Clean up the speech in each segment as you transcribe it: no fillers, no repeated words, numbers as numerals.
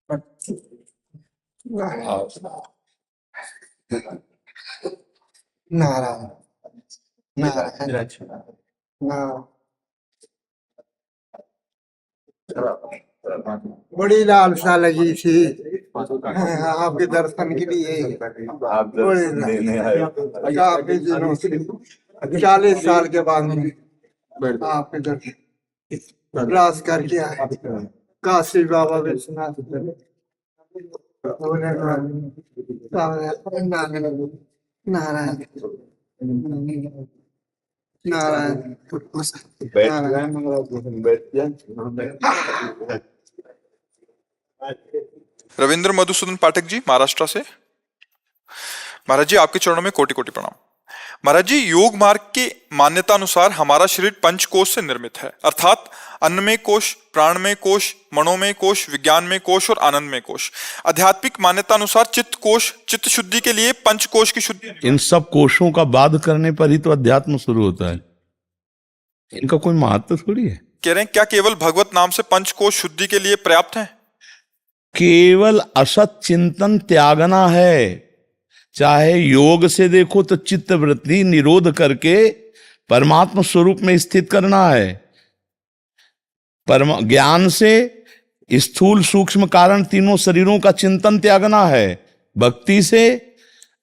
नारायण नारायण नारायण। बड़ी लालसा लगी थी आपके दर्शन के लिए। आप दर्शन देने आए। काफी दिनों से 40 साल के बाद में आपके दर्शन क्लास करके आए। काशी बाबा विश्वनाथ नारायण नारायण। रविंद्र मधुसूदन पाठक जी, महाराष्ट्र से। महाराज जी, आपके चरणों में कोटि कोटि प्रणाम। महाराज जी, योग मार्ग के मान्यता अनुसार हमारा शरीर पंच कोश से निर्मित है, अर्थात अन्नमय कोश, प्राणमय कोश, मनोमय कोश, विज्ञानमय कोश और आनंदमय कोश। आध्यात्मिक मान्यता अनुसार चित्त कोश, चित्त शुद्धि के लिए पंच कोश की शुद्धि। इन सब कोशों का बाध करने पर ही तो अध्यात्म शुरू होता है। इनका कोई महत्व थोड़ी है। कह रहे हैं क्या केवल भगवत नाम से पंच कोश शुद्धि के लिए पर्याप्त है? केवल असत चिंतन त्यागना है। चाहे योग से देखो तो चित्त वृत्ति निरोध करके परमात्मा स्वरूप में स्थित करना है। ज्ञान से स्थूल सूक्ष्म कारण तीनों शरीरों का चिंतन त्यागना है। भक्ति से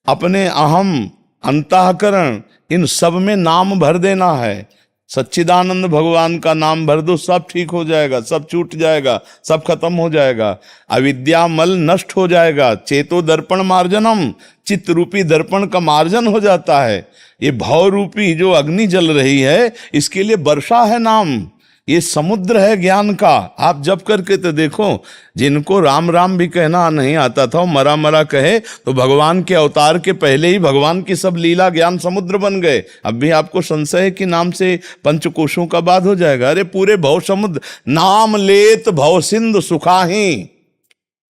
अपने अहम अंतःकरण इन सब में नाम भर देना है। सच्चिदानंद भगवान का नाम भर दो, सब ठीक हो जाएगा, सब छूट जाएगा, सब खत्म हो जाएगा। अविद्या मल नष्ट हो जाएगा। चेतो दर्पण मार्जनम, चित्त रूपी दर्पण का मार्जन हो जाता है। ये भाव रूपी जो अग्नि जल रही है, इसके लिए वर्षा है नाम। ये समुद्र है ज्ञान का। आप जप करके तो देखो, जिनको राम राम भी कहना नहीं आता था, मरा मरा कहे, तो भगवान के अवतार के पहले ही भगवान की सब लीला ज्ञान समुद्र बन गए। अब भी आपको संशय है कि नाम से पंचकोशों का बाध हो जाएगा? अरे पूरे भव समुद्र, नाम लेत भव सिंधु सुखाही,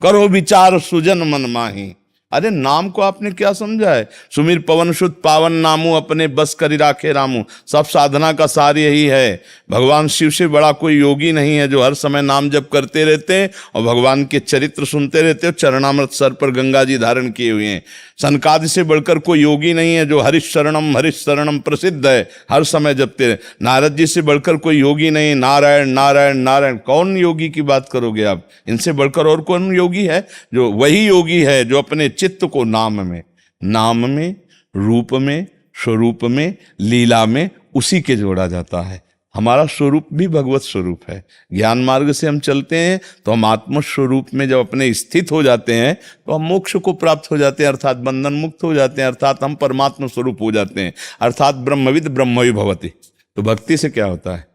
करो विचार सुजन मन माही। अरे नाम को आपने क्या समझा है? सुमिर पवन सुत पावन नामू, अपने बस करी राखे रामू। सब साधना का सार यही है। भगवान शिव से बड़ा कोई योगी नहीं है जो हर समय नाम जप करते रहते हैं और भगवान के चरित्र सुनते रहते हो। चरणामृत सर पर गंगा जी धारण किए हुए हैं। सनकादि से बढ़कर कोई योगी नहीं है जो हरिश शरणम प्रसिद्ध है, हर समय जपते रहे। नारद जी से बढ़कर कोई योगी नहीं। नारायण नारायण नारायण। कौन योगी की बात करोगे आप? इनसे बढ़कर और कौन योगी है? जो वही योगी है जो अपने चित्त को नाम में, रूप में, स्वरूप में, लीला में उसी के जोड़ा जाता है। हमारा स्वरूप भी भगवत स्वरूप है। ज्ञान मार्ग से हम चलते हैं तो हम आत्म स्वरूप में जब अपने स्थित हो जाते हैं तो हम मोक्ष को प्राप्त हो जाते हैं, अर्थात बंधन मुक्त हो जाते हैं, अर्थात हम परमात्मा स्वरूप हो जाते हैं, अर्थात ब्रह्मविद ब्रह्मवि भवति। तो भक्ति से क्या होता है?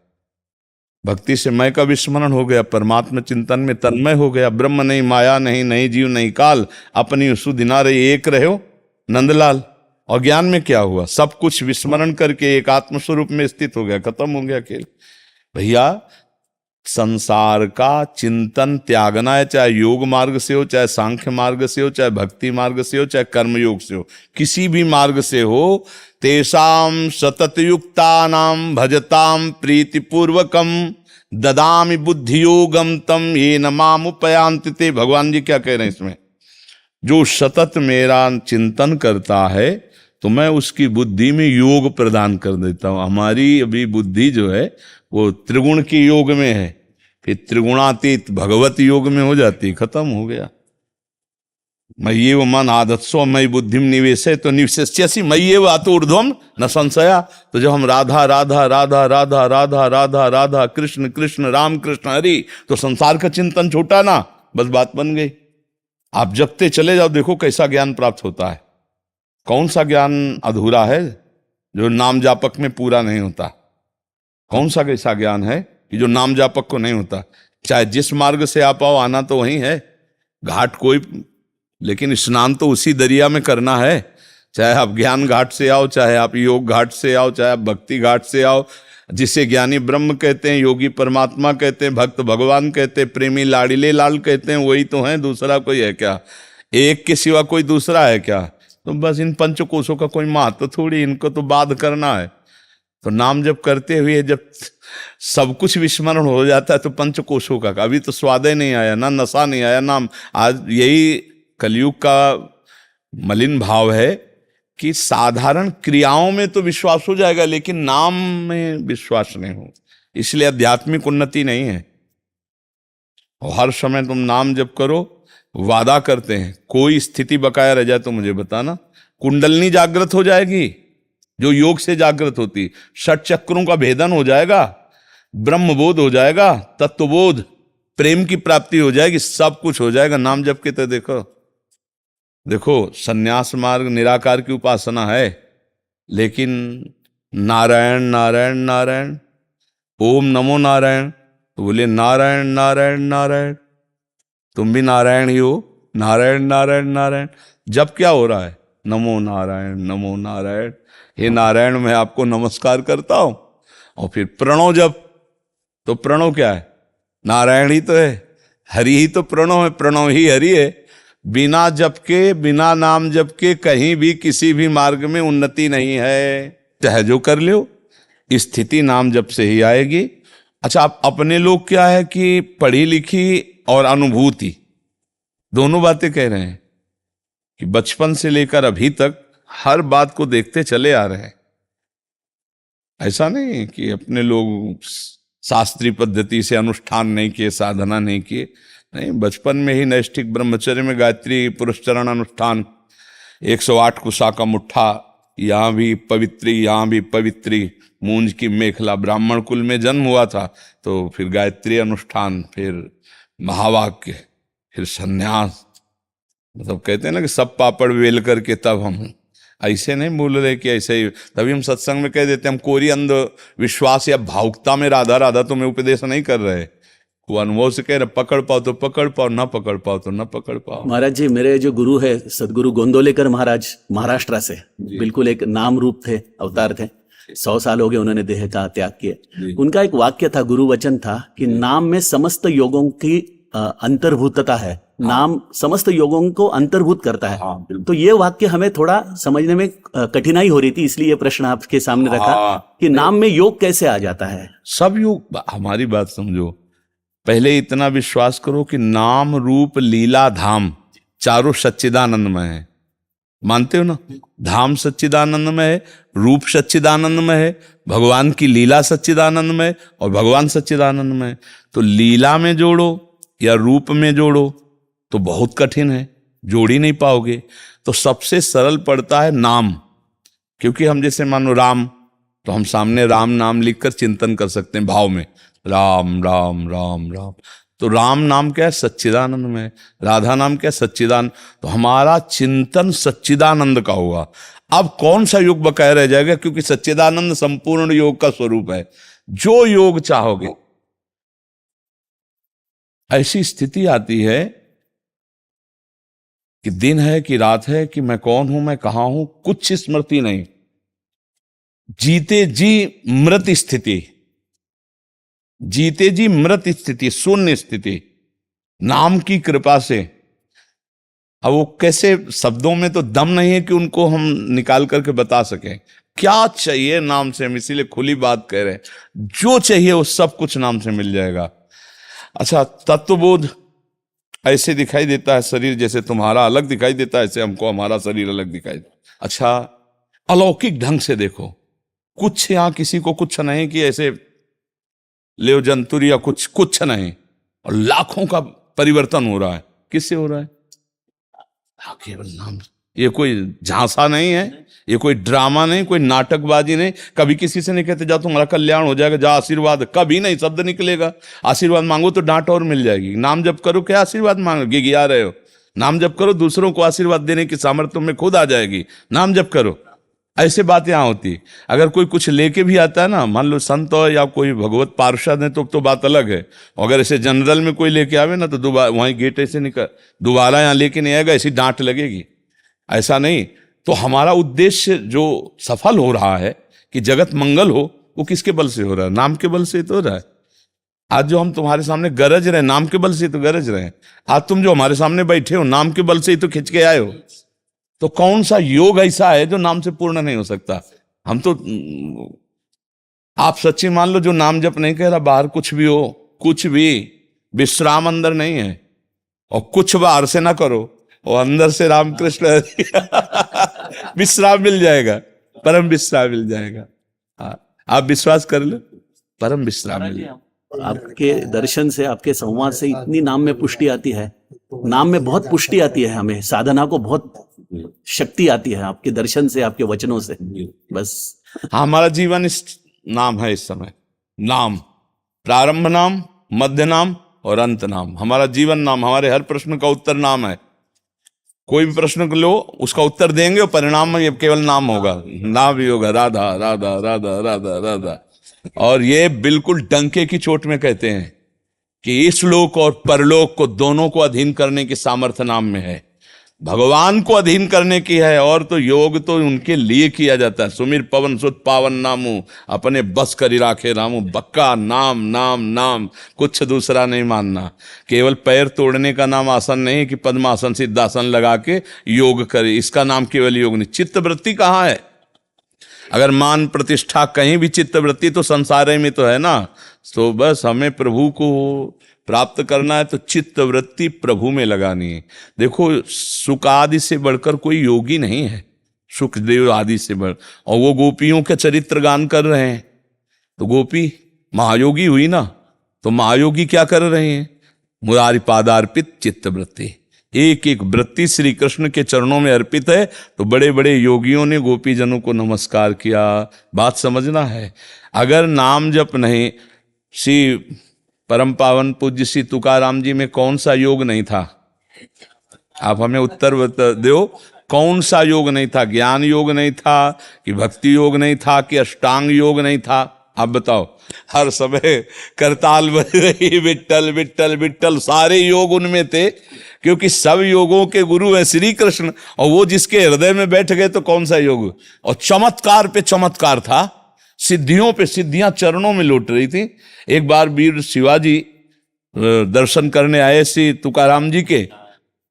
भक्ति से मैं का विस्मरण हो गया, परमात्मा चिंतन में तन्मय हो गया। ब्रह्म नहीं, माया नहीं, नहीं जीव नहीं काल, अपनी सुदिना रही एक रहो नंदलाल। और ज्ञान में क्या हुआ? सब कुछ विस्मरण करके एक आत्मस्वरूप में स्थित हो गया, खत्म हो गया खेल। भैया संसार का चिंतन त्यागना है, चाहे योग मार्ग से हो, चाहे सांख्य मार्ग से हो, चाहे भक्ति मार्ग से हो, चाहे कर्मयोग से हो, किसी भी मार्ग से हो। तेषाम सततयुक्तानां भजताम प्रीतिपूर्वकम ददामि बुद्धियोगम तम येन माम उपयान्ति ते। भगवान जी क्या कह रहे हैं इसमें? जो सतत मेरा चिंतन करता है तो मैं उसकी बुद्धि में योग प्रदान कर देता हूँ। हमारी अभी बुद्धि जो है वो त्रिगुण के योग में है, फिर त्रिगुणातीत भगवत योग में हो जाती, खत्म हो गया। मय्येव मन आदत्सो मयि बुद्धिम निवेशय तो निवेश्यसि मय्येव अतो ऊर्ध्वम न संशया। तो जब हम राधा राधा राधा राधा राधा राधा राधा कृष्ण कृष्ण राम कृष्ण हरि, तो संसार का चिंतन छूटा ना, बस बात बन गई। आप जपते चले जाओ, देखो कैसा ज्ञान प्राप्त होता है। कौन सा ज्ञान अधूरा है जो नाम जापक में पूरा नहीं होता? कौन सा कैसा ज्ञान है कि जो नाम जापक को नहीं होता? चाहे जिस मार्ग से आप आओ, आना तो वही है, घाट कोई, लेकिन स्नान तो उसी दरिया में करना है। चाहे आप ज्ञान घाट से आओ, चाहे आप योग घाट से आओ, चाहे आप भक्ति घाट से आओ। जिसे ज्ञानी ब्रह्म कहते हैं, योगी परमात्मा कहते हैं, भक्त भगवान कहते हैं, प्रेमी लाडिले लाल कहते हैं, वही तो है। दूसरा कोई है क्या? एक के सिवा कोई दूसरा है क्या? तो बस इन पंचकोशों का कोई महत्व थोड़ी, इनको तो बाध करना है। तो नाम जब करते हुए जब सब कुछ विस्मरण हो जाता है तो पंचकोशों का अभी तो स्वाद ही नहीं आया, ना नशा नहीं आया, ना। आज यही कलयुग का मलिन भाव है कि साधारण क्रियाओं में तो विश्वास हो जाएगा लेकिन नाम में विश्वास नहीं हो, इसलिए आध्यात्मिक उन्नति नहीं है। और हर समय तुम नाम जप करो, वादा करते हैं कोई स्थिति बकाया रह जाए तो मुझे बताना, कुंडलनी जागृत हो जाएगी जो योग से जागृत होती, षट चक्रों का भेदन हो जाएगा, ब्रह्मबोध हो जाएगा, तत्वबोध, प्रेम की प्राप्ति हो जाएगी, सब कुछ हो जाएगा नाम जप के। तो देखो सन्यास मार्ग निराकार की उपासना है, लेकिन नारायण नारायण नारायण, ओम नमो नारायण, तो बोले नारायण नारायण नारायण, तुम भी नारायण ही हो, नारायण नारायण नारायण। जब क्या हो रहा है, नमो नारायण नमो नारायण, हे नारायण मैं आपको नमस्कार करता हूं। और फिर प्रणव जप, तो प्रणव क्या है, नारायण ही तो है, हरि ही तो प्रणव है, प्रणव ही हरि है। बिना जप के, बिना नाम जप के कहीं भी किसी भी मार्ग में उन्नति नहीं है, चाहे जो कर लो, स्थिति नाम जप से ही आएगी। अच्छा, आप अपने लोग क्या है कि पढ़ी लिखी और अनुभूति दोनों बातें कह रहे हैं कि बचपन से लेकर अभी तक हर बात को देखते चले आ रहे हैं। ऐसा नहीं कि अपने लोग शास्त्रीय पद्धति से अनुष्ठान नहीं किए, साधना नहीं किए, नहीं, बचपन में ही नैष्ठिक ब्रह्मचर्य में गायत्री पुरस्चरण अनुष्ठान, 108 कुशा का मुट्ठा, यहाँ भी पवित्री, यहाँ भी पवित्री, मूंज की मेखला, ब्राह्मण कुल में जन्म हुआ था तो फिर गायत्री अनुष्ठान, फिर महावाक्य, फिर संन्यास। मतलब कहते हैं ना कि सब पापड़ वेल करके तब हम, ऐसे नहीं बोल रहे कि ऐसे ही, तभी हम सत्संग में कह देते हैं हम कोरी अंध विश्वास या भावुकता में राधा राधा तुम्हें उपदेश नहीं कर रहे, वो अनुभव से कह रहे, पकड़ पाओ तो पकड़ पाओ, ना पकड़ पाओ तो ना पकड़ पाओ। महाराज जी, मेरे जो गुरु है सदगुरु गोंदोलेकर महाराज, महाराष्ट्र से, बिल्कुल एक नाम रूप थे, अवतार थे, 100 साल हो गए उन्होंने देह का त्याग किया। उनका एक वाक्य था, गुरु वचन था कि नाम में समस्त योगों की अंतर्भूतता है, नाम समस्त योगों को अंतर्भूत करता है। हाँ, तो ये वाक्य हमें थोड़ा समझने में कठिनाई हो रही थी, इसलिए ये प्रश्न आपके सामने रखा कि नाम में योग कैसे आ जाता है। सब योग, हमारी बात समझो, पहले इतना विश्वास करो कि नाम रूप लीला धाम चारों सच्चिदानंदमय है, मानते हो ना? धाम सच्चिदानंदमय है, रूप सच्चिदानंदमय है, भगवान की लीला सच्चिदानंदमय और भगवान सच्चिदानंदमय। तो लीला में जोड़ो या रूप में जोड़ो तो बहुत कठिन है, जोड़ ही नहीं पाओगे। तो सबसे सरल पड़ता है नाम, क्योंकि हम जैसे मानो राम, तो हम सामने राम नाम लिखकर चिंतन कर सकते हैं भाव में, राम राम राम राम। तो राम नाम क्या है, सच्चिदानंद में, राधा नाम क्या है, सच्चिदानंद। तो हमारा चिंतन सच्चिदानंद का होगा। अब कौन सा योग बकाया रह जाएगा, क्योंकि सच्चिदानंद संपूर्ण योग का स्वरूप है। जो योग चाहोगे, ऐसी स्थिति आती है कि दिन है कि रात है, कि मैं कौन हूं, मैं कहां हूं, कुछ स्मृति नहीं, जीते जी मृत स्थिति, जीते जी मृत स्थिति, शून्य स्थिति, नाम की कृपा से। अब वो कैसे, शब्दों में तो दम नहीं है कि उनको हम निकाल करके बता सकें क्या चाहिए नाम से। हम इसीलिए खुली बात कह रहे हैं, जो चाहिए वो सब कुछ नाम से मिल जाएगा। अच्छा, तत्वबोध ऐसे दिखाई देता है, शरीर जैसे तुम्हारा अलग दिखाई देता है, ऐसे हमको हमारा शरीर अलग दिखाई देता। अच्छा, अलौकिक ढंग से देखो, कुछ यहां किसी को कुछ नहीं कि ऐसे लेव जंतुर या कुछ नहीं, और लाखों का परिवर्तन हो रहा है। किससे हो रहा है? केवल नाम। ये कोई झांसा नहीं है, ये कोई ड्रामा नहीं, कोई नाटकबाजी नहीं। कभी किसी से नहीं कहते जा तुम्हारा कल्याण हो जाएगा, जा आशीर्वाद, कभी नहीं शब्द निकलेगा। आशीर्वाद मांगो तो डांट और मिल जाएगी। नाम जप करो, क्या आशीर्वाद मांगोगे, गिया रहे हो। नाम जप करो, दूसरों को आशीर्वाद देने की सामर्थ्य तुम्हें खुद आ जाएगी। नाम जप करो, ऐसे बात यहाँ होती। अगर कोई कुछ लेके भी आता है ना, मान लो संत हो या कोई भगवत पार्षद है, तो बात अलग है। अगर ऐसे जनरल में कोई लेके आवे ना, तो दोबारा वहीं गेट ऐसे निकल, दोबारा यहाँ लेके नहीं आएगा, ऐसी डांट लगेगी। ऐसा नहीं। तो हमारा उद्देश्य जो सफल हो रहा है कि जगत मंगल हो, वो किसके बल से हो रहा है? नाम के बल से तो हो रहा है। आज जो हम तुम्हारे सामने गरज रहे, नाम के बल से तो गरज रहे। आज तुम जो हमारे सामने बैठे हो, नाम के बल से ही तो खिंच के आए हो। तो कौन सा योग ऐसा है जो नाम से पूर्ण नहीं हो सकता? हम तो आप सच्ची मान लो, जो नाम जप नहीं कह रहा, बाहर कुछ भी हो, कुछ भी, विश्राम अंदर नहीं है, और कुछ बाहर से ना करो और अंदर से रामकृष्ण विश्राम मिल जाएगा, परम विश्राम मिल जाएगा। हाँ, आप विश्वास कर लो, परम विश्राम मिल जाएगा। आपके दर्शन से, आपके संवाद से इतनी नाम में पुष्टि आती है, नाम में बहुत पुष्टि आती है, हमें साधना को बहुत शक्ति आती है आपके दर्शन से, आपके वचनों से। बस हाँ, हमारा जीवन इस नाम है, इस समय नाम, प्रारंभ नाम, मध्य नाम और अंत नाम, हमारा जीवन नाम, हमारे हर प्रश्न का उत्तर नाम है। कोई भी प्रश्न लो, उसका उत्तर देंगे और परिणाम में केवल नाम होगा, नाम ही होगा, राधा राधा राधा राधा राधा। और ये बिल्कुल डंके की चोट में कहते हैं कि इस लोक और परलोक को दोनों को अधीन करने की सामर्थ्य नाम में है, भगवान को अधीन करने की है। और तो योग तो उनके लिए किया जाता है। सुमिर पवन सुत पावन नामू, अपने बस करी राखे रामू। बक्का नाम नाम नाम, कुछ दूसरा नहीं मानना। केवल पैर तोड़ने का नाम आसन नहीं कि पद्मासन सिद्धासन लगा के योग करे, इसका नाम केवल योग नहीं। चित्तवृत्ति कहाँ है? अगर मान प्रतिष्ठा कहीं भी चित्तवृत्ति तो संसार में तो है ना। तो बस हमें प्रभु को प्राप्त करना है तो चित्तवृत्ति प्रभु में लगानी है। देखो, सुख आदि से बढ़कर कोई योगी नहीं है, सुखदेव आदि से बढ़। और वो गोपियों के चरित्र गान कर रहे हैं, तो गोपी महायोगी हुई ना। तो महायोगी क्या कर रहे हैं? मुरारी पादार्पित चित्तवृत्ति, एक एक वृत्ति श्री कृष्ण के चरणों में अर्पित है। तो बड़े बड़े योगियों ने गोपीजनों को नमस्कार किया। बात समझना है। अगर नाम जप नहीं, श्री परम पावन पूज्य श्री तुकाराम जी में कौन सा योग नहीं था? आप हमें उत्तर दो, कौन सा योग नहीं था? ज्ञान योग नहीं था कि भक्ति योग नहीं था कि अष्टांग योग नहीं था? आप बताओ। हर समय करताल बज रही, विट्ठल विट्ठल विट्ठल, सारे योग उनमें थे, क्योंकि सब योगों के गुरु है श्री कृष्ण। और वो जिसके हृदय में बैठ गए तो कौन सा योग? और चमत्कार पे चमत्कार था, सिद्धियों पे सिद्धियां चरणों में लौट रही थी। एक बार वीर शिवाजी दर्शन करने आए श्री तुकाराम जी के,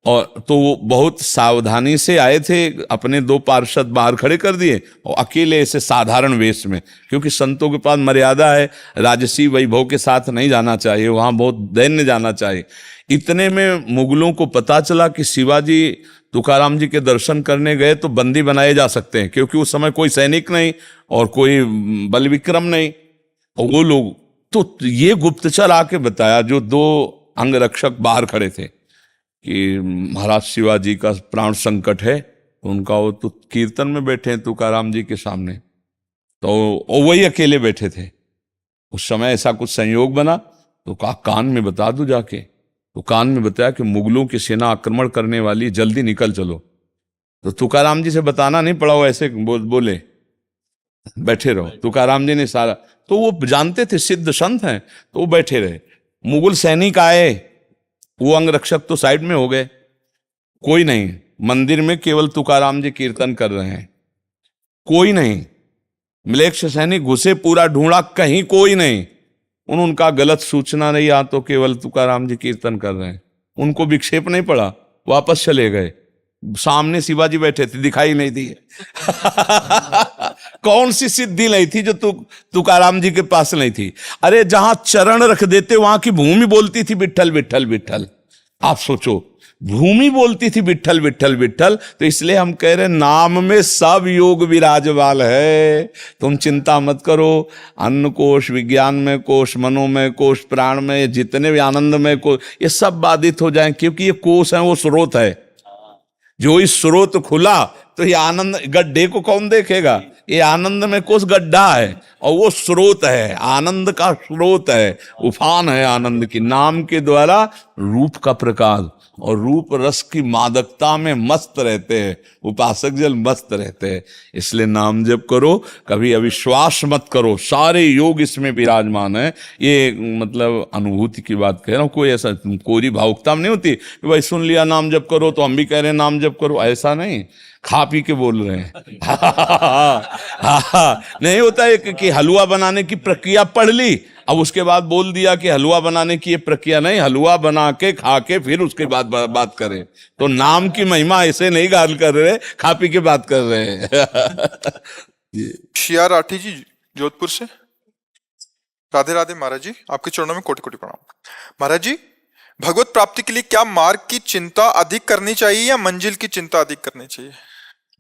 और तो वो बहुत सावधानी से आए थे, अपने दो पार्षद बाहर खड़े कर दिए और अकेले ऐसे साधारण वेश में, क्योंकि संतों के पास मर्यादा है, राजसी वैभव के साथ नहीं जाना चाहिए, वहां बहुत दैन्य जाना चाहिए। इतने में मुगलों को पता चला कि शिवाजी तुकाराम जी के दर्शन करने गए तो बंदी बनाए जा सकते हैं, क्योंकि उस समय कोई सैनिक नहीं और कोई बल विक्रम नहीं। और वो लोग तो ये गुप्तचर आके बताया, जो दो अंगरक्षक बाहर खड़े थे, कि महाराज शिवाजी का प्राण संकट है। तो उनका वो तो कीर्तन में बैठे हैं तुकाराम जी के सामने, तो वही अकेले बैठे थे। उस समय ऐसा कुछ संयोग बना, तो कहा कान में बता दो जाके। तो कान में बताया कि मुगलों की सेना आक्रमण करने वाली, जल्दी निकल चलो। तो तुकाराम जी से बताना नहीं पड़ा, वो ऐसे बोले बैठे रहो। तुकाराम जी ने सारा, तो वो जानते थे सिद्ध संत हैं, तो वो बैठे रहे। मुगल सैनिक आए, वो अंगरक्षक तो साइड में हो गए, कोई नहीं। मंदिर में केवल तुकाराम जी कीर्तन कर रहे हैं, कोई नहीं। मिलेक्ष सैनिक घुसे, पूरा ढूंढा, कहीं कोई नहीं। उनका गलत सूचना नहीं, या तो केवल तुकाराम जी कीर्तन कर रहे हैं। उनको विक्षेप नहीं पड़ा, वापस चले गए। सामने शिवाजी बैठे थे, दिखाई नहीं दी। कौन सी सिद्धि नहीं थी जो तुकाराम जी के पास नहीं थी? अरे जहां चरण रख देते वहां की भूमि बोलती थी विट्ठल विट्ठल विट्ठल। आप सोचो, भूमि बोलती थी विट्ठल विट्ठल विट्ठल। तो इसलिए हम कह रहे नाम में सब योग विराजमान है। तुम चिंता मत करो। अन्न कोश, विज्ञान में कोश, मनोमय कोश, प्राण में, जितने भी आनंद में कोश, ये सब बाधित हो जाएं, क्योंकि ये कोश है, वो स्रोत है। जो इस स्रोत खुला तो ये आनंद, गड्ढे को कौन देखेगा? ये आनंद में कोश गड्ढा है और वो स्रोत है, आनंद का स्रोत है, उफान है आनंद की। नाम के द्वारा रूप का प्रकाश और रूप रस की मादकता में मस्त रहते हैं उपासक जल, मस्त रहते हैं। इसलिए नाम जप करो, कभी अविश्वास मत करो, सारे योग इसमें विराजमान है। ये मतलब अनुभूति की बात कह रहा हूँ, कोई ऐसा कोरी भावुकता नहीं होती कि भाई सुन लिया नाम जप करो तो हम भी कह रहे हैं नाम जप करो, ऐसा नहीं। खा पी के बोल रहे हैं। नहीं होता है कि हलवा बनाने की प्रक्रिया पढ़ ली, अब उसके बाद बोल दिया कि हलवा बनाने की ये प्रक्रिया नहीं, हलवा बना के खा के फिर उसके बाद बात करें। तो नाम की महिमा ऐसे नहीं गाल कर रहे, खा पी के बात कर रहे हैं। शिया राठी जी जोधपुर से। राधे राधे महाराज जी, आपके चरणों में कोटि कोटि प्रणाम। महाराज जी, भगवत प्राप्ति के लिए क्या मार्ग की चिंता अधिक करनी चाहिए या मंजिल की चिंता अधिक करनी चाहिए?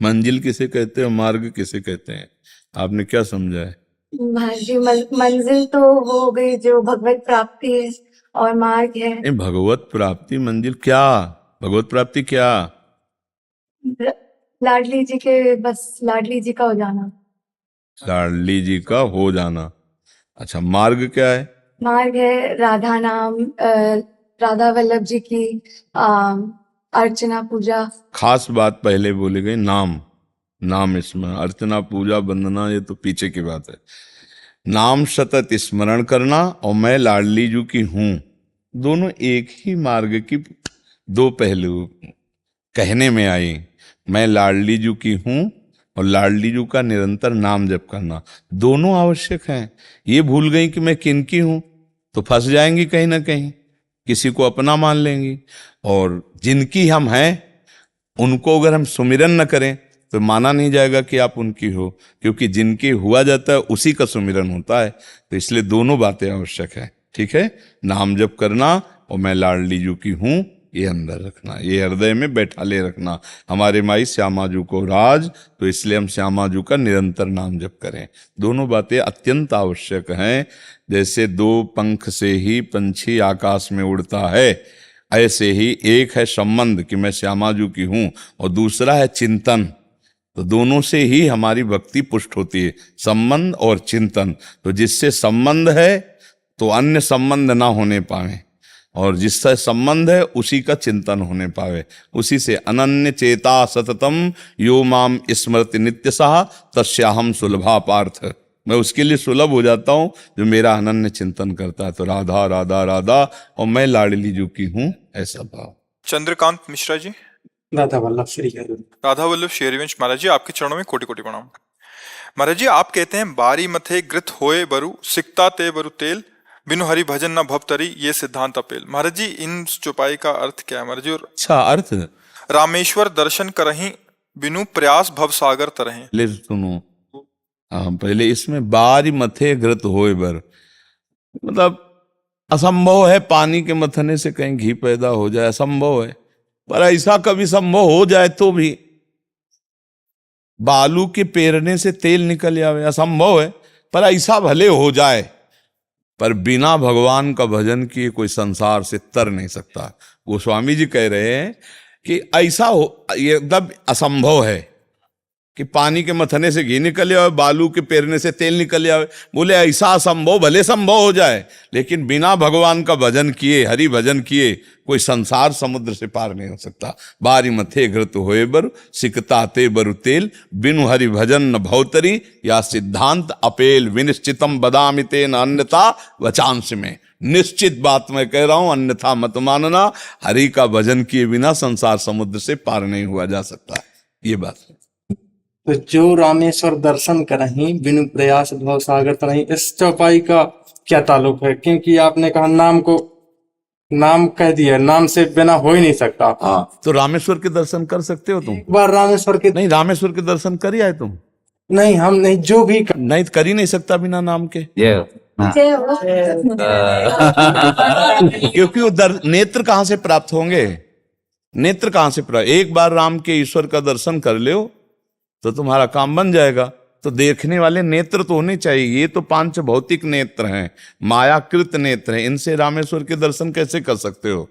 मंजिल किसे कहते हैं, मार्ग किसे कहते हैं, आपने क्या समझा है? महाराज जी, मंजिल तो वो हो गई जो भगवत प्राप्ति है, और मार्ग है नहीं, भगवत प्राप्ति मंजिल क्या, भगवत प्राप्ति क्या? लाडली जी के, बस लाडली जी का हो जाना। लाडली जी का हो जाना। अच्छा, मार्ग क्या है? मार्ग है राधा नाम, राधा वल्लभ जी की अर्चना पूजा। खास बात पहले बोली गई, नाम, नाम स्मरण, अर्चना पूजा वंदना ये तो पीछे की बात है। नाम सतत स्मरण करना और मैं लाडली जी की हूं, दोनों एक ही मार्ग की दो पहलू कहने में आई। मैं लाडली जी की हूं और लाडली जी का निरंतर नाम जप करना, दोनों आवश्यक हैं। ये भूल गई कि मैं किनकी हूं तो फंस जाएंगी कहीं ना कहीं, किसी को अपना मान लेंगी। और जिनकी हम हैं उनको अगर हम सुमिरन न करें तो माना नहीं जाएगा कि आप उनकी हो, क्योंकि जिनकी हुआ जाता है उसी का सुमिरन होता है। तो इसलिए दोनों बातें आवश्यक है। ठीक है, नाम जप करना और मैं लाडली जी की हूं ये अंदर रखना, ये हृदय में बैठा ले रखना। हमारे माई श्यामा जी को राज, तो इसलिए हम श्यामा जी का निरंतर नाम जप करें। दोनों बातें अत्यंत आवश्यक हैं। जैसे दो पंख से ही पंछी आकाश में उड़ता है, ऐसे ही एक है संबंध कि मैं श्यामा जी की हूं और दूसरा है चिंतन। तो दोनों से ही हमारी भक्ति पुष्ट होती है, संबंध और चिंतन। तो जिससे संबंध है तो अन्य संबंध ना होने पाए, और जिससे संबंध है उसी का चिंतन होने पावे। उसी से अनन्य चेता सततम यो माम स्मृति नित्य सहा तस्याहम सुलभा पार्थ, मैं उसके लिए सुलभ हो जाता हूं जो मेरा अनन्य चिंतन करता है। तो राधा राधा राधा और मैं लाडली जी की हूं, ऐसा भाव। चंद्रकांत मिश्रा जी। राधा वल्लभ श्री हरि। राधा वल्लभ श्री हरिवंश महाराज जी, आपके चरणों में कोटि कोटि प्रणाम। महाराज जी, आप कहते हैं बारी मथे घृत होए बरु, सिकता ते बरु तेल, बिनु हरि भजन न भव तरी, ये सिद्धांत अपेल। महाराज जी, इन चौपाई का अर्थ क्या है महाराज जी? और अच्छा अर्थ, रामेश्वर दर्शन करहीं, बिनु प्रयास भव सागर तरहीं। ले सुनो, हाँ पहले इसमें बारी मथे घृत होए बर, मतलब असंभव है पानी के मथने से कहीं घी पैदा हो जाए, असंभव है। पर ऐसा कभी संभव हो जाए तो भी, बालू के पेरने से तेल निकल जाए, असंभव है। पर ऐसा भले हो जाए, पर बिना भगवान का भजन किए कोई संसार से तर नहीं सकता। गोस्वामी जी कह रहे हैं कि ऐसा हो, ये एकदम असंभव है कि पानी के मथने से घी निकल जाए, बालू के पेरने से तेल निकल जाए। बोले ऐसा असंभव भले संभव हो जाए, लेकिन बिना भगवान का भजन किए, हरि भजन किए, कोई संसार समुद्र से पार नहीं हो सकता। बारी मथे घृत होए बर, सिकता ते बरु तेल, बिनु हरि भजन न भवतरी, या सिद्धांत अपेल, विनिश्चितम बदामि तेन अन्यथा वचांश में। निश्चित बात मैं कह रहा हूं, अन्यथा मत मानना। हरि का भजन किए बिना संसार समुद्र से पार नहीं हुआ जा सकता, ये बात है। तो जो रामेश्वर दर्शन करहीं, बिनु प्रयास भव सागर तरहीं, इस चौपाई का क्या ताल्लुक है? क्योंकि आपने कहा नाम को, नाम कह दिया, नाम से बिना हो ही नहीं सकता। हाँ, तो रामेश्वर के दर्शन कर सकते हो तुम? एक बार रामेश्वर के, नहीं, रामेश्वर के दर्शन कर आए तुम? नहीं हम नहीं, जो भी नहीं, कर ही नहीं सकता बिना नाम के। जय हो। क्योंकि वो नेत्र कहां से प्राप्त होंगे? नेत्र कहां से प्राप्त? एक बार राम के ईश्वर का दर्शन कर लो तो तुम्हारा काम बन जाएगा। तो देखने वाले नेत्र तो होने चाहिए। ये तो पांच भौतिक नेत्र हैं, मायाकृत नेत्र हैं, इनसे रामेश्वर के दर्शन कैसे कर सकते हो?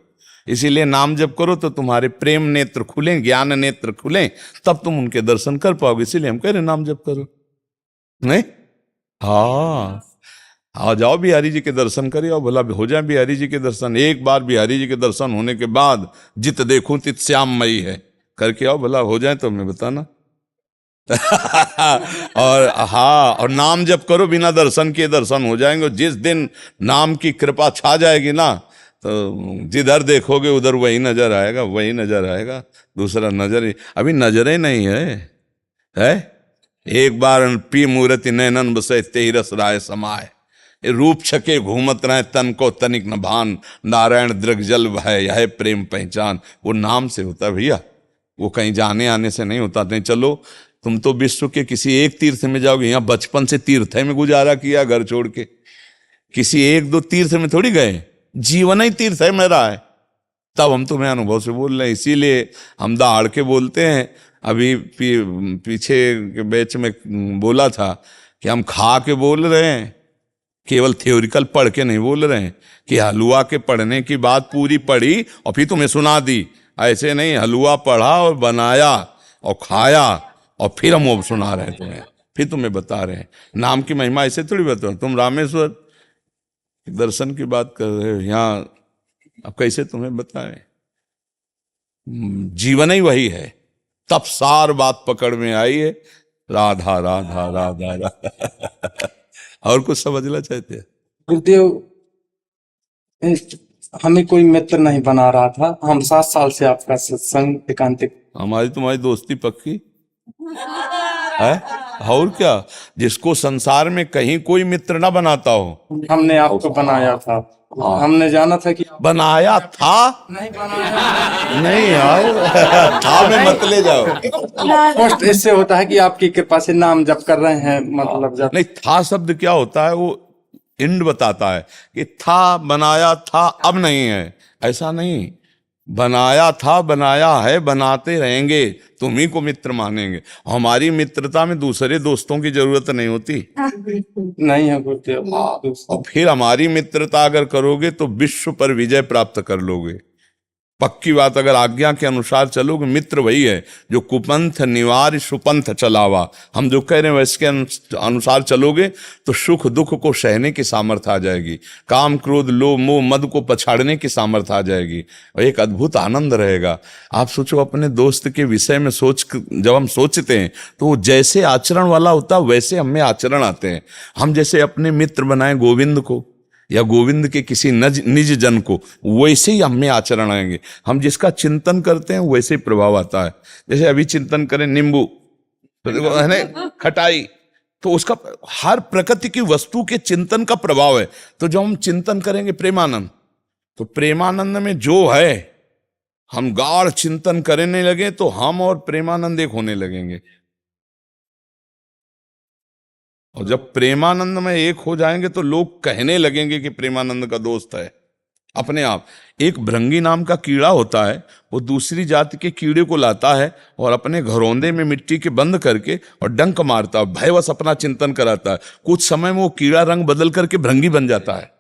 इसीलिए नाम जप करो तो तुम्हारे प्रेम नेत्र खुलें, ज्ञान नेत्र खुलें, तब तुम उनके दर्शन कर पाओगे। इसीलिए हम कह रहे नाम जप करो। नहीं, हाँ, आ जाओ बिहारी जी के दर्शन करिए और भला हो जाए बिहारी जी के दर्शन। एक बार बिहारी जी के दर्शन होने के बाद जित देखूं तित श्याममयी है करके आओ, भला हो जाए तो हमें बताना। और हाँ, और नाम जप करो, बिना दर्शन के दर्शन हो जाएंगे। जिस दिन नाम की कृपा छा जाएगी ना, तो जिधर देखोगे उधर वही नजर आएगा, वही नजर आएगा, दूसरा नजर अभी नजरें नहीं है। एक बार पी मूर्ति नैनन बसे तेहि रस राय समाए, रूप छके घूमत रहे तन को तनिक न भान, नारायण दृग जल है यह प्रेम पहचान। वो नाम से होता भैया, वो कहीं जाने आने से नहीं होता। नहीं, चलो तुम तो विश्व के किसी एक तीर्थ में जाओगे, यहाँ बचपन से तीर्थ में गुजारा किया घर छोड़ के, किसी एक दो तीर्थ में थोड़ी गए, जीवन ही तीर्थ है मेरा है, तब हम तुम्हें अनुभव से बोल रहे हैं। इसीलिए हम दहाड़ के बोलते हैं। अभी पीछे के बैच में बोला था कि हम खा के बोल रहे हैं, केवल थ्योरिकल पढ़ के नहीं बोल रहे हैं कि हलवा के पढ़ने की बात पूरी पढ़ी और फिर तुम्हें सुना दी। ऐसे नहीं, हलवा पढ़ा और बनाया और खाया और फिर हम वो सुना रहे हैं तुम्हें, फिर तुम्हें बता रहे हैं। नाम की महिमा ऐसे थोड़ी बताओ। तुम रामेश्वर दर्शन की बात कर रहे हो यहाँ, अब कैसे तुम्हें बताएं? जीवन ही वही है। तब सार बात पकड़ में आई है, राधा राधा राधा राधा। और कुछ समझना चाहते हैं? गुरुदेव, हमें कोई मित्र नहीं बना रहा था। हम 7 साल से आपका सत्संग एकांतिक। हमारी तुम्हारी दोस्ती पक्की है। और क्या, जिसको संसार में कहीं कोई मित्र ना बनाता हो, हमने आपको बनाया था। हमने जाना था कि बनाया था नहीं बनाया। नहीं यार, था में मत ले जाओ। पोस्ट इससे होता है कि आपकी कृपा से नाम जप कर रहे हैं, मतलब जब नहीं, था शब्द क्या होता है, वो इंड बताता है कि था, बनाया था, अब नहीं है। ऐसा नहीं, बनाया था, बनाया है, बनाते रहेंगे, तुम ही को मित्र मानेंगे। हमारी मित्रता में दूसरे दोस्तों की जरूरत नहीं होती। नहीं है गुरुदेव। और फिर हमारी मित्रता अगर करोगे तो विश्व पर विजय प्राप्त कर लोगे। पक्की बात, अगर आज्ञा के अनुसार चलोगे, मित्र वही है जो कुपंथ निवार सुपंथ चलावा। हम जो कह रहे हैं वैसे के अनुसार चलोगे तो सुख दुख को सहने की सामर्थ्य आ जाएगी, काम क्रोध लोभ मोह मद को पछाड़ने की सामर्थ्य आ जाएगी, और एक अद्भुत आनंद रहेगा। आप सोचो, अपने दोस्त के विषय में जब हम सोचते हैं तो वो जैसे आचरण वाला होता है वैसे हमें आचरण आते हैं। हम जैसे अपने मित्र बनाए गोविंद को या गोविंद के किसी निज जन को, वैसे ही हमें आचरण आएंगे। हम जिसका चिंतन करते हैं वैसे ही प्रभाव आता है। जैसे अभी चिंतन करें नींबू, तो है ना खटाई, तो उसका हर प्रकृति की वस्तु के चिंतन का प्रभाव है। तो जब हम चिंतन करेंगे प्रेमानंद, तो प्रेमानंद में जो है, हम गाढ़ चिंतन करने लगे तो हम और प्रेमानंद एक होने लगेंगे। और जब प्रेमानंद में एक हो जाएंगे तो लोग कहने लगेंगे कि प्रेमानंद का दोस्त है। अपने आप एक भृंगी नाम का कीड़ा होता है, वो दूसरी जाति के कीड़े को लाता है और अपने घरौंदे में मिट्टी के बंद करके और डंक मारता है, भयवश अपना चिंतन कराता है। कुछ समय में वो कीड़ा रंग बदल करके भृंगी बन जाता है।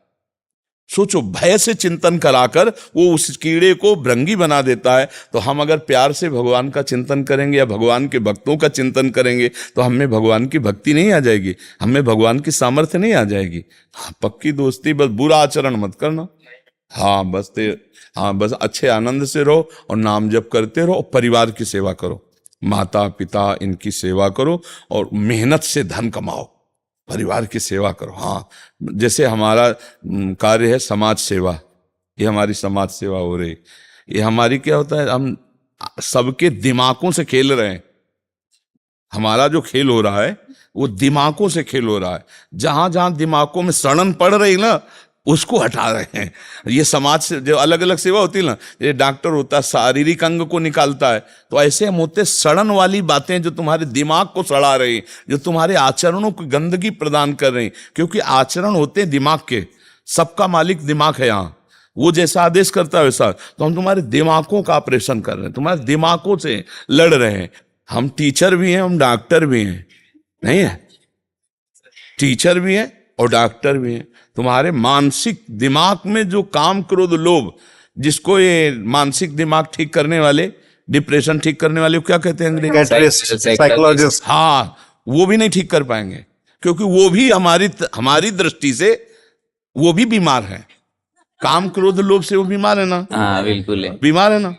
सोचो, भय से चिंतन कराकर वो उस कीड़े को भृंगी बना देता है। तो हम अगर प्यार से भगवान का चिंतन करेंगे या भगवान के भक्तों का चिंतन करेंगे तो हमें भगवान की भक्ति नहीं आ जाएगी, हमें भगवान की सामर्थ्य नहीं आ जाएगी। हाँ, पक्की दोस्ती, बस बुरा आचरण मत करना। हाँ, बस अच्छे आनंद से रहो और नाम जप करते रहो और परिवार की सेवा करो, माता पिता इनकी सेवा करो और मेहनत से धन कमाओ, परिवार की सेवा करो। हाँ, जैसे हमारा कार्य है समाज सेवा, ये हमारी समाज सेवा हो रही। ये हमारी क्या होता है, हम सबके दिमागों से खेल रहे हैं। हमारा जो खेल हो रहा है वो दिमागों से खेल हो रहा है। जहां जहां दिमागों में सड़न पड़ रही ना, उसको हटा रहे हैं। ये समाज से जो अलग अलग सेवा होती है ना, ये डॉक्टर होता है शारीरिक अंग को निकालता है, तो ऐसे हम होते सड़न वाली बातें जो तुम्हारे दिमाग को सड़ा रही, जो तुम्हारे आचरणों को गंदगी प्रदान कर रही। क्योंकि आचरण होते हैं दिमाग के, सबका मालिक दिमाग है यहाँ, वो जैसा आदेश करता है वैसा। तो हम तुम्हारे दिमागों का ऑपरेशन कर रहे हैं, तुम्हारे दिमागों से लड़ रहे हैं। हम टीचर भी हैं, हम डॉक्टर भी हैं, नहीं है? टीचर भी हैं और डॉक्टर भी हैं। तुम्हारे मानसिक दिमाग में जो काम क्रोध लोभ, जिसको ये मानसिक दिमाग ठीक करने वाले, डिप्रेशन ठीक करने वाले, क्या कहते हैं साइकोलॉजिस्ट। हाँ, वो भी नहीं ठीक कर पाएंगे, क्योंकि वो भी हमारी दृष्टि से वो भी बीमार है। काम क्रोध लोभ से वो बीमार है ना? हाँ बिल्कुल है। बीमार है ना?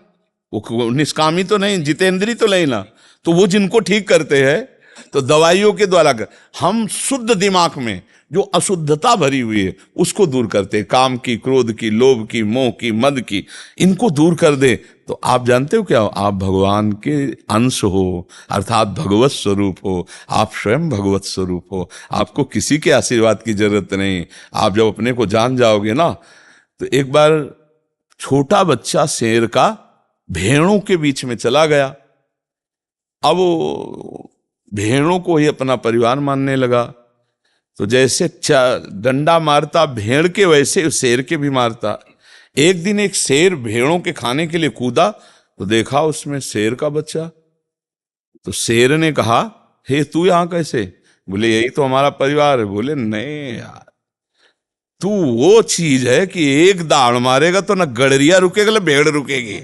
वो निष्कामी तो नहीं, जितेंद्री तो नहीं ना। तो वो जिनको ठीक करते हैं तो दवाइयों के द्वारा हम शुद्ध दिमाग में जो अशुद्धता भरी हुई है उसको दूर करते हैं। काम की, क्रोध की, लोभ की, मोह की, मद की, इनको दूर कर दे तो आप जानते हो क्या हो? आप भगवान के अंश हो, अर्थात भगवत स्वरूप हो। आप स्वयं भगवत स्वरूप हो, आपको किसी के आशीर्वाद की जरूरत नहीं। आप जब अपने को जान जाओगे ना, तो एक बार छोटा बच्चा शेर का भेड़ों के बीच में चला गया। अब वो भेड़ों को ही अपना परिवार मानने लगा। तो जैसे डंडा मारता भेड़ के, वैसे शेर के भी मारता। एक दिन एक शेर भेड़ों के खाने के लिए कूदा तो देखा उसमें शेर का बच्चा। तो शेर ने कहा, हे तू यहां कैसे? बोले यही तो हमारा परिवार है। बोले नहीं यार, तू वो चीज है कि एक दाड़ मारेगा तो ना गड़रिया रुकेगा ना भेड़ रुकेगी।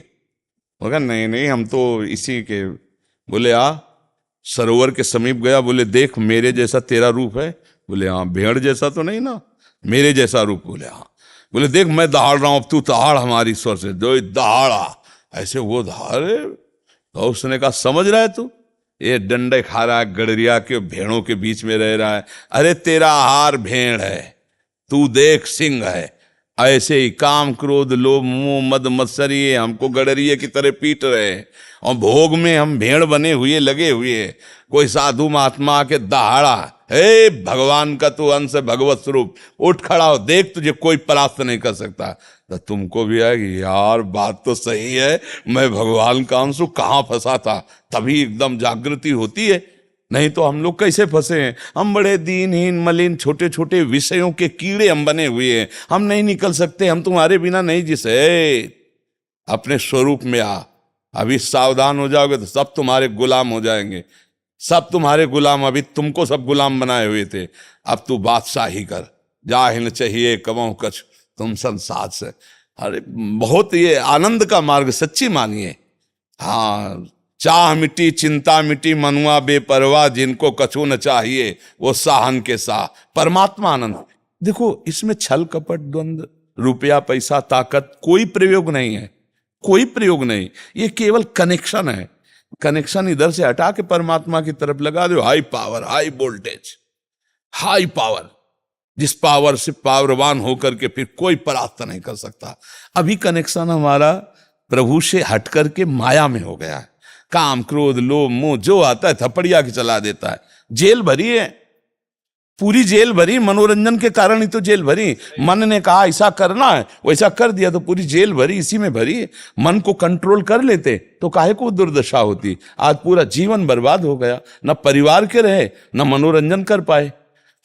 बोला नहीं नहीं, हम तो इसी के। बोले आ, सरोवर के समीप गया। बोले देख मेरे जैसा तेरा रूप है? बोले हाँ। भेड़ जैसा तो नहीं ना? मेरे जैसा रूप? बोले हाँ। बोले देख मैं दहाड़ रहा हूं, अब तू दहाड़ हमारी स्वर से। जो दहाड़ा ऐसे वो दहाड़े। तो उसने कहा समझ रहा है तू, ये डंडे खा रहा है, गड़रिया के भेड़ों के बीच में रह रहा है। अरे तेरा आहार भेड़ है, तू देख सिंह है। ऐसे ही काम क्रोध लोभ मोह मद मत्सरिये हमको गड़रिये की तरह पीट रहे हैं, और भोग में हम भेड़ बने हुए लगे हुए। कोई साधु महात्मा के दहाड़ा, हे भगवान का तू अंश है, भगवत स्वरूप, उठ खड़ा हो, देख तुझे कोई परास्त नहीं कर सकता। तो तुमको भी है कि यार बात तो सही है, मैं भगवान का अंश हूं, कहाँ फंसा था। तभी एकदम जागृति होती है, नहीं तो हम लोग कैसे फंसे हैं। हम बड़े दीनहीन मलिन छोटे छोटे विषयों के कीड़े हम बने हुए हैं, हम नहीं निकल सकते, हम तुम्हारे बिना नहीं जी सकते। अपने स्वरूप में आ, अभी सावधान हो जाओगे तो सब तुम्हारे गुलाम हो जाएंगे, सब तुम्हारे गुलाम। अभी तुमको सब गुलाम बनाए हुए थे, अब तू बादशाही कर। जाहिल चाहिए कबहु कछ तुम संसार से। अरे बहुत ये आनंद का मार्ग, सच्ची मानिए। हाँ, चाह मिट्टी चिंता मिट्टी मनुआ बेपरवाह, जिनको कछु न चाहिए वो साहन के साह। परमात्मा आनंद। देखो इसमें छल कपट द्वंद रुपया पैसा ताकत कोई प्रयोग नहीं है, कोई प्रयोग नहीं। ये केवल कनेक्शन है। कनेक्शन इधर से हटा के परमात्मा की तरफ लगा दो। High power, high voltage, high power, जिस पावर से पावरवान होकर के फिर कोई परास्त नहीं कर सकता। अभी कनेक्शन हमारा प्रभु से हट करके माया में हो गया है। काम क्रोध लोभ मोह जो आता है थपड़िया के चला देता है। जेल भरी है, पूरी जेल भरी, मनोरंजन के कारण ही तो जेल भरी। मन ने कहा ऐसा करना है, वैसा कर दिया तो पूरी जेल भरी, इसी में भरी है। मन को कंट्रोल कर लेते तो काहे को दुर्दशा होती। आज पूरा जीवन बर्बाद हो गया, न परिवार के रहे न मनोरंजन कर पाए।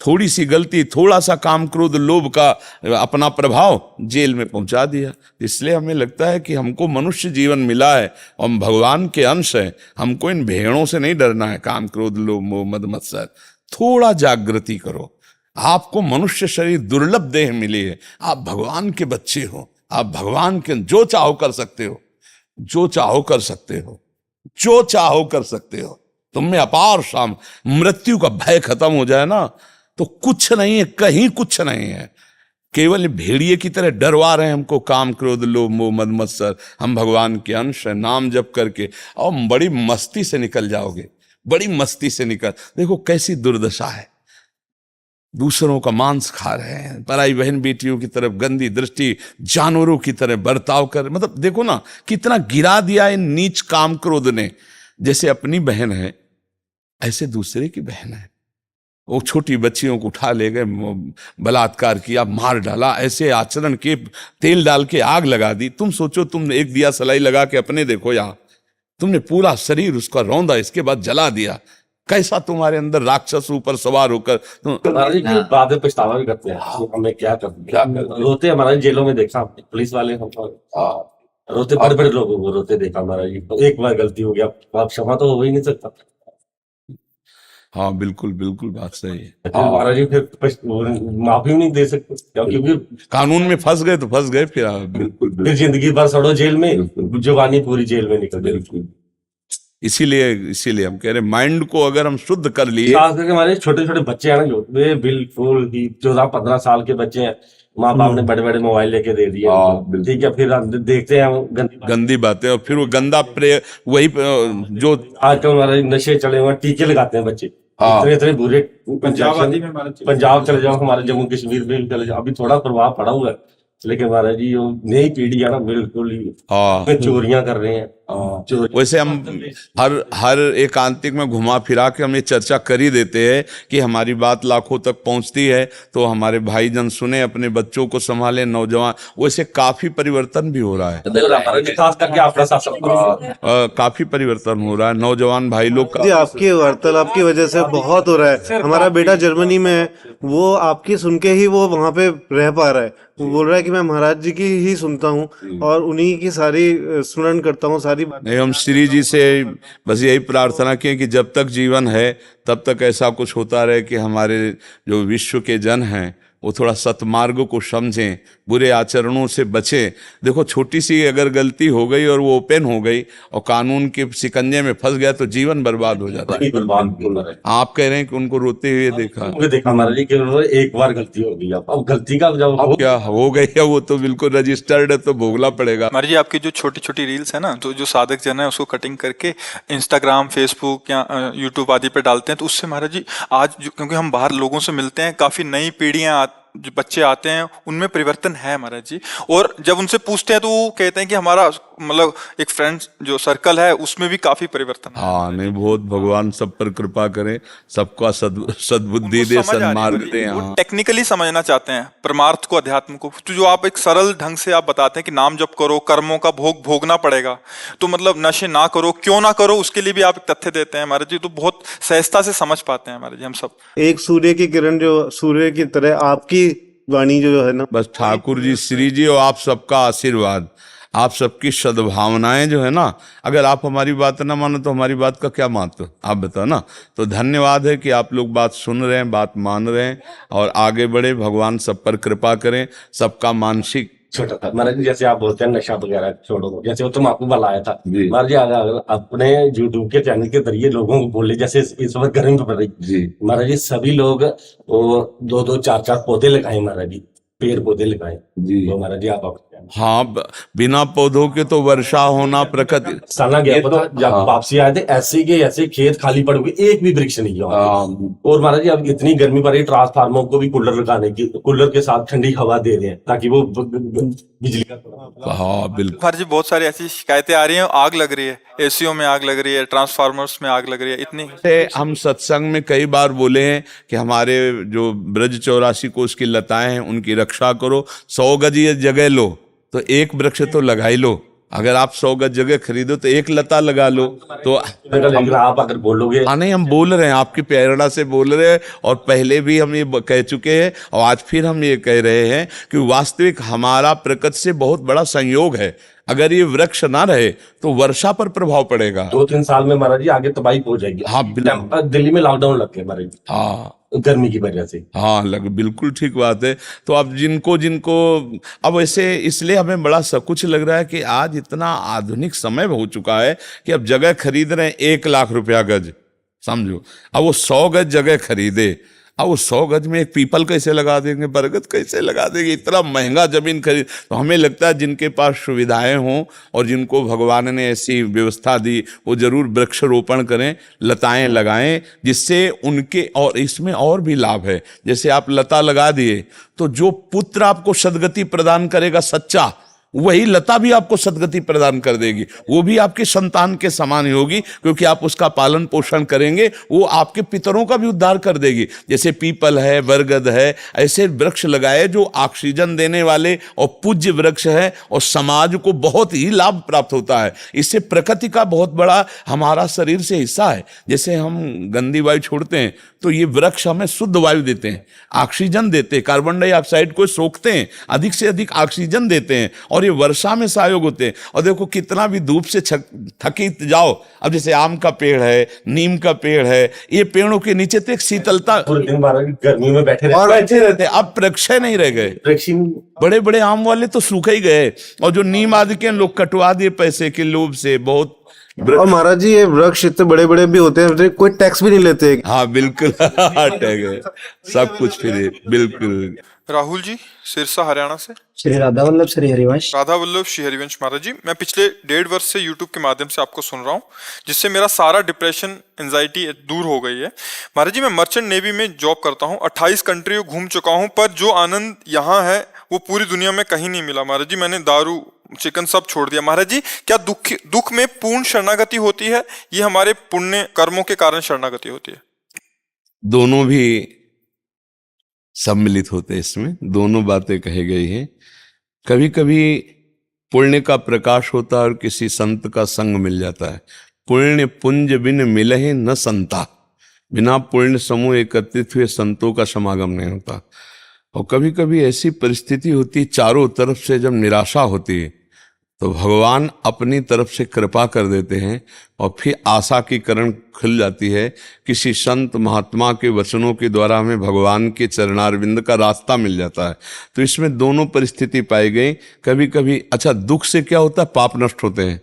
थोड़ी सी गलती, थोड़ा सा काम क्रोध लोभ का अपना प्रभाव जेल में पहुंचा दिया। इसलिए हमें लगता है कि हमको मनुष्य जीवन मिला है, हम भगवान के अंश हैं, हमको इन भेड़ों से नहीं डरना है, काम क्रोध लोभ मोह मद मत्सर। थोड़ा जागृति करो। आपको मनुष्य शरीर दुर्लभ देह मिली है, आप भगवान के बच्चे हो, आप भगवान के जो चाहो कर सकते हो, जो चाहो कर सकते हो, जो चाहो कर सकते हो। तुम में अपार शाम, मृत्यु का भय खत्म हो जाए ना तो कुछ नहीं है, कहीं कुछ नहीं है। केवल भेड़िए की तरह डरवा रहे हैं हमको, काम क्रोध लोभ मोह मद मत्सर। हम भगवान के अंश हैं, नाम जप करके और बड़ी मस्ती से निकल जाओगे, बड़ी मस्ती से निकल। देखो कैसी दुर्दशा है, दूसरों का मांस खा रहे हैं, पराई बहन बेटियों की तरफ गंदी दृष्टि, जानवरों की तरह बर्ताव कर। मतलब देखो ना कितना गिरा दिया इन नीच काम क्रोध ने। जैसे अपनी बहन है ऐसे दूसरे की बहन है। वो छोटी बच्चियों को उठा ले गए, बलात्कार किया, मार डाला, ऐसे आचरण के तेल डाल के आग लगा दी। तुम सोचो, तुम एक दिया सलाई लगा के अपने देखो, यहाँ तुमने पूरा शरीर उसका रौंदा, इसके बाद जला दिया। कैसा तुम्हारे अंदर राक्षस ऊपर सवार होकर महाराज जी की बाद में पछतावा भी करते हैं कि हमें क्या कर रोते। हमारा जेलों में देखा पुलिस वाले हमको रोते, बड़े बड़े लोगों को रोते देखा महाराज जी। तो एक बार गलती हो गया, आप क्षमा तो हो ही नहीं सकता। हाँ बिल्कुल बिल्कुल बात सही है। महाराज जी फिर माफी नहीं दे सकते क्योंकि कानून में फंस गए तो फंस गए। फिर जिंदगी भर सड़ो जेल में, जवानी पूरी जेल में निकल गई। इसीलिए हम कह रहे माइंड को अगर हम शुद्ध कर लिए। खास करके हमारे छोटे छोटे बच्चे हैं ना, जो वे बिल्कुल ही 14-15 साल के बच्चे हैं, माँ बाप ने बड़े बड़े मोबाइल लेके दे दिए, ठीक है, फिर हम देखते हैं गंदी बातें, और फिर वो गंदा वही जो आजकल हमारे नशे चले हुए, टीके लगाते हैं बच्चे, इतने इतने बुरे। पंजाब चले जाओ, हमारे जम्मू कश्मीर में चले जाओ, अभी थोड़ा प्रभाव पड़ा हुआ है, लेकिन हमारा जी वो नई पीढ़ी है ना, बिल्कुल ही चोरियां कर रहे हैं। वैसे हम हर एकांतिक में घुमा फिरा के हम ये चर्चा कर ही देते हैं कि हमारी बात लाखों तक पहुंचती है तो हमारे भाईजन सुने, अपने बच्चों को संभाले, नौजवान। वैसे काफी परिवर्तन भी हो रहा है, खास करके आपका शासन काफी परिवर्तन हो रहा है। नौजवान भाई लोग जी आपकी वार्तालाप की वजह से बहुत हो रहा है। हमारा बेटा जर्मनी में है, वो आपकी सुन के ही वो वहां पे रह पा रहा है। वो बोल रहा है कि मैं महाराज जी की ही सुनता हूँ और उन्हीं की सारी स्मरण करता हूँ, सारी बातें। नहीं, हम श्री जी से बस यही प्रार्थना किए कि जब तक जीवन है तब तक ऐसा कुछ होता रहे कि हमारे जो विश्व के जन हैं वो थोड़ा सतमार्ग को समझें, बुरे आचरणों से बचें। देखो, छोटी सी अगर गलती हो गई और वो ओपन हो गई और कानून के शिकंजे में फंस गया तो जीवन बर्बाद हो जाता है। आप कह रहे हैं कि उनको रोते हुए देखा? देखा महाराज जी कि उन्होंने एक बार गलती हो गई, अब गलती का जब अब क्या हो गई है, वो तो बिल्कुल रजिस्टर्ड है, तो भोगना पड़ेगा। महाराज जी, आपकी जो छोटी छोटी रील्स है ना, तो जो साधक जन है उसको कटिंग करके इंस्टाग्राम, फेसबुक या यूट्यूब आदि पे डालते हैं, तो उससे महाराज जी आज क्योंकि हम बाहर लोगों से मिलते हैं, काफी नई पीढ़ियां जो बच्चे आते हैं उनमें परिवर्तन है महाराज जी। और जब उनसे पूछते हैं तो वो कहते हैं कि हमारा मतलब एक फ्रेंड्स जो सर्कल है उसमें भी काफी परिवर्तन है। हाँ, नहीं, बहुत भगवान सब पर कृपा करें, सबका सद्बुद्धि दे, सन्मार्ग दे। वो टेक्निकली समझना चाहते हैं परमार्थ को, अध्यात्म को। तो जो आप एक सरल ढंग से आप बताते हैं कि नाम जप करो, कर्मों का भोग भोगना पड़ेगा, तो मतलब नशे ना करो, क्यों ना करो, उसके लिए भी आप एक तथ्य देते हैं महाराज जी। तो बहुत सहजता से समझ पाते हैं महाराज जी हम सब। एक सूर्य की किरण जो सूर्य की तरह आपकी वाणी जो है ना, बस ठाकुर जी, श्री जी और आप सबका आशीर्वाद, आप सबकी सद्भावनाएं जो है ना, अगर आप हमारी बात ना मानो तो हमारी बात का क्या महत्व, आप बताओ ना। तो धन्यवाद है कि आप लोग बात सुन रहे हैं, बात मान रहे हैं और आगे बढ़े। भगवान सब पर कृपा करें, सबका मानसिक छोटा था महाराज जी। जैसे आप बोलते हैं नशा वगैरह छोड़ो, जैसे वो तुम आपको बुलाया था महाराज जी, अगर अपने यूट्यूब के चैनल के जरिए लोगों को बोले, जैसे इस वक्त गर्मी पड़ रही महाराज जी, सभी लोग वो 2-2, 4-4 पौधे लगाए महाराज जी, पेड़ पौधे लगाए जी। तो महाराज जी आप हाँ, बिना पौधों के तो वर्षा होना प्रकृति साला गया पता, जब वापसी आए थे ऐसे के ऐसे खेत खाली पड़ गए, एक भी वृक्ष नहीं गया। और महाराज जी अब इतनी गर्मी पड़ रही, ट्रांसफार्मर को भी कूलर लगाने की, कूलर के साथ ठंडी हवा दे रहे हैं ताकि वो बिजली का। हाँ बिल्कुल महाराज जी, बहुत सारी ऐसी शिकायतें आ रही हैं, आग लग रही है, एसीओ में आग लग रही है, ट्रांसफार्मर्स में आग लग रही है, इतनी। हम सत्संग में कई बार बोले हैं कि हमारे जो ब्रज 84 कोष की लताएं हैं उनकी रक्षा करो। 100 गज ये जगह लो तो एक वृक्ष तो लगा ही लो। अगर आप 100 गज जगह खरीदो तो एक लता लगा लो। तो आप अगर बोलोगे, हाँ, नहीं, हम बोल रहे हैं, आपकी प्रेरणा से बोल रहे हैं और पहले भी हम ये कह चुके हैं और आज फिर हम ये कह रहे हैं कि वास्तविक हमारा प्रकृति से बहुत बड़ा संयोग है। अगर ये वृक्ष ना रहे तो वर्षा पर प्रभाव पड़ेगा। 2-3 साल में महाराज जी आगे तबाही हो जाएगी। हाँ, दिल्ली में लॉकडाउन लग गया महाराज जी, हाँ, गर्मी की वजह से। हाँ, बिल्कुल ठीक बात है। तो अब जिनको अब ऐसे इसलिए हमें बड़ा कुछ लग रहा है कि आज इतना आधुनिक समय हो चुका है कि अब जगह खरीद रहे हैं 1 लाख रुपया गज, समझो। अब वो 100 गज जगह खरीदे, अब वो 100 गज में एक पीपल कैसे लगा देंगे, बरगद कैसे लगा देंगे, इतना महंगा जमीन खरीद। तो हमें लगता है जिनके पास सुविधाएं हों और जिनको भगवान ने ऐसी व्यवस्था दी वो जरूर वृक्षारोपण करें, लताएं लगाएं, जिससे उनके और इसमें और भी लाभ है। जैसे आप लता लगा दिए तो जो पुत्र आपको सद्गति प्रदान करेगा सच्चा, वही लता भी आपको सद्गति प्रदान कर देगी। वो भी आपके संतान के समान ही होगी क्योंकि आप उसका पालन पोषण करेंगे। वो आपके पितरों का भी उद्धार कर देगी। जैसे पीपल है, बरगद है, ऐसे वृक्ष लगाए जो ऑक्सीजन देने वाले और पूज्य वृक्ष है और समाज को बहुत ही लाभ प्राप्त होता है। इससे प्रकृति का बहुत बड़ा हमारा शरीर से हिस्सा है। जैसे हम गंदी वायु छोड़ते हैं तो ये वृक्ष हमें शुद्ध वायु देते हैं, ऑक्सीजन देते हैं, कार्बन डाइऑक्साइड को सोखते हैं, अधिक से अधिक ऑक्सीजन देते हैं और ये वर्षा में सहयोग होते हैं। और देखो कितना भी धूप से थकी जाओ, अब जैसे आम का पेड़ है, नीम का पेड़ है, ये पेड़ों के नीचे तो एक शीतलता, गर्मी में बैठे रहते। अब वृक्ष नहीं रह गए, बड़े बड़े आम वाले तो सूखे ही गए और जो नीम आदि के लोग कटवा दिए पैसे के लोभ से। बहुत और महाराज जी ये वृक्ष इतने बड़े बड़े भी होते हैं, कोई टैक्स भी नहीं लेते। हाँ बिल्कुल सब कुछ फ्री, बिल्कुल। राहुल जी सिरसा हरियाणा से। श्री राधा वल्लभ श्री हरिवंश। राधा वल्लभ श्री हरिवंश महाराज जी, मैं पिछले 1.5 वर्ष से यूट्यूब के माध्यम से आपको सुन रहा हूँ, जिससे मेरा सारा डिप्रेशन, एंजाइटी दूर हो गई है। महाराज जी, मैं मर्चेंट नेवी में जॉब करता हूँ, 28 कंट्रियों घूम चुका हूँ, पर जो आनंद यहाँ है वो पूरी दुनिया में कहीं नहीं मिला। महाराज जी, मैंने दारू, चिकन सब छोड़ दिया। महाराज जी, क्या दुख में पूर्ण शरणागति होती है? ये हमारे पुण्य कर्मों के कारण शरणागति होती है? दोनों भी सम्मिलित होते हैं, इसमें दोनों बातें कही गई हैं। कभी कभी पुण्य का प्रकाश होता है और किसी संत का संग मिल जाता है। पुण्य पुंज बिन मिलहि न संता, बिना पुण्य समूह एकत्रित हुए संतों का समागम नहीं होता। और कभी कभी ऐसी परिस्थिति होती, चारों तरफ से जब निराशा होती है तो भगवान अपनी तरफ से कृपा कर देते हैं और फिर आशा की किरण खुल जाती है। किसी संत महात्मा के वचनों के द्वारा हमें भगवान के चरणारविंद का रास्ता मिल जाता है। तो इसमें दोनों परिस्थिति पाई गई। कभी कभी अच्छा दुख से क्या होता है, पाप नष्ट होते हैं।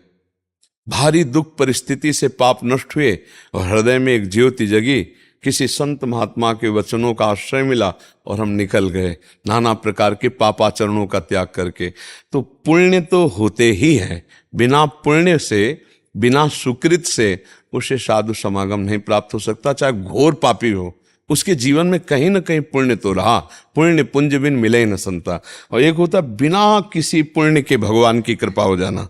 भारी दुख परिस्थिति से पाप नष्ट हुए और हृदय में एक ज्योति जगी, किसी संत महात्मा के वचनों का आश्रय मिला और हम निकल गए नाना प्रकार के पापाचरणों का त्याग करके। तो पुण्य तो होते ही है, बिना पुण्य से, बिना सुकृत से उसे साधु समागम नहीं प्राप्त हो सकता। चाहे घोर पापी हो, उसके जीवन में कहीं ना कहीं पुण्य तो रहा। पुण्य पुंज बिन मिले न संता। और एक होता बिना किसी पुण्य के भगवान की कृपा हो जाना।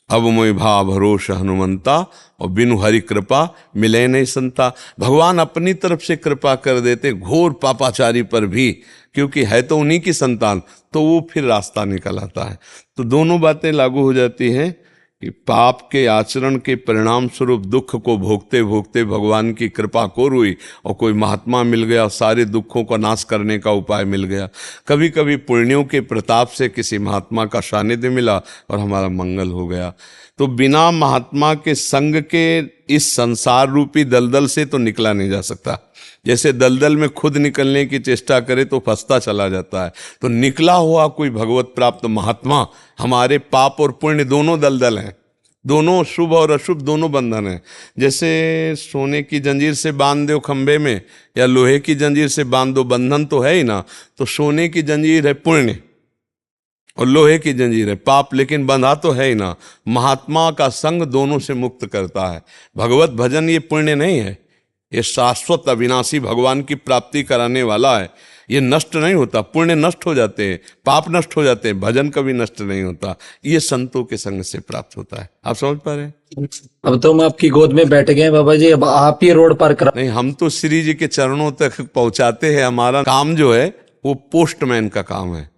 अब मोहि भा भरोस हनुमंता और बिनु हरि कृपा मिले नहीं संता। भगवान अपनी तरफ से कृपा कर देते घोर पापाचारी पर भी, क्योंकि है तो उन्हीं की संतान, तो वो फिर रास्ता निकल आता है। तो दोनों बातें लागू हो जाती हैं कि पाप के आचरण के परिणाम स्वरूप दुख को भोगते भोगते भगवान की कृपा को हुई और कोई महात्मा मिल गया, सारे दुखों का नाश करने का उपाय मिल गया। कभी कभी पुण्यों के प्रताप से किसी महात्मा का सानिध्य मिला और हमारा मंगल हो गया। तो बिना महात्मा के संग के इस संसार रूपी दलदल से तो निकला नहीं जा सकता। जैसे दलदल में खुद निकलने की चेष्टा करे तो फंसता चला जाता है। तो निकला हुआ कोई भगवत प्राप्त महात्मा, हमारे पाप और पुण्य दोनों दलदल हैं, दोनों शुभ और अशुभ दोनों बंधन हैं। जैसे सोने की जंजीर से बांध दो खंभे में या लोहे की जंजीर से बांध दो, बंधन तो है ही ना। तो सोने की जंजीर है पुण्य और लोहे की जंजीर है पाप, लेकिन बंधा तो है ही ना। महात्मा का संग दोनों से मुक्त करता है। भगवत भजन ये पुण्य नहीं है, ये शाश्वत अविनाशी भगवान की प्राप्ति कराने वाला है। ये नष्ट नहीं होता। पुण्य नष्ट हो जाते हैं, पाप नष्ट हो जाते हैं, भजन कभी नष्ट नहीं होता। ये संतों के संग से प्राप्त होता है। आप समझ पा रहे हैं? अब तो हम आपकी गोद में बैठ गए बाबा जी, अब आप ही रोड पार करा। नहीं, हम तो श्री जी के चरणों तक पहुंचाते हैं। हमारा काम जो है वो पोस्टमैन का काम है।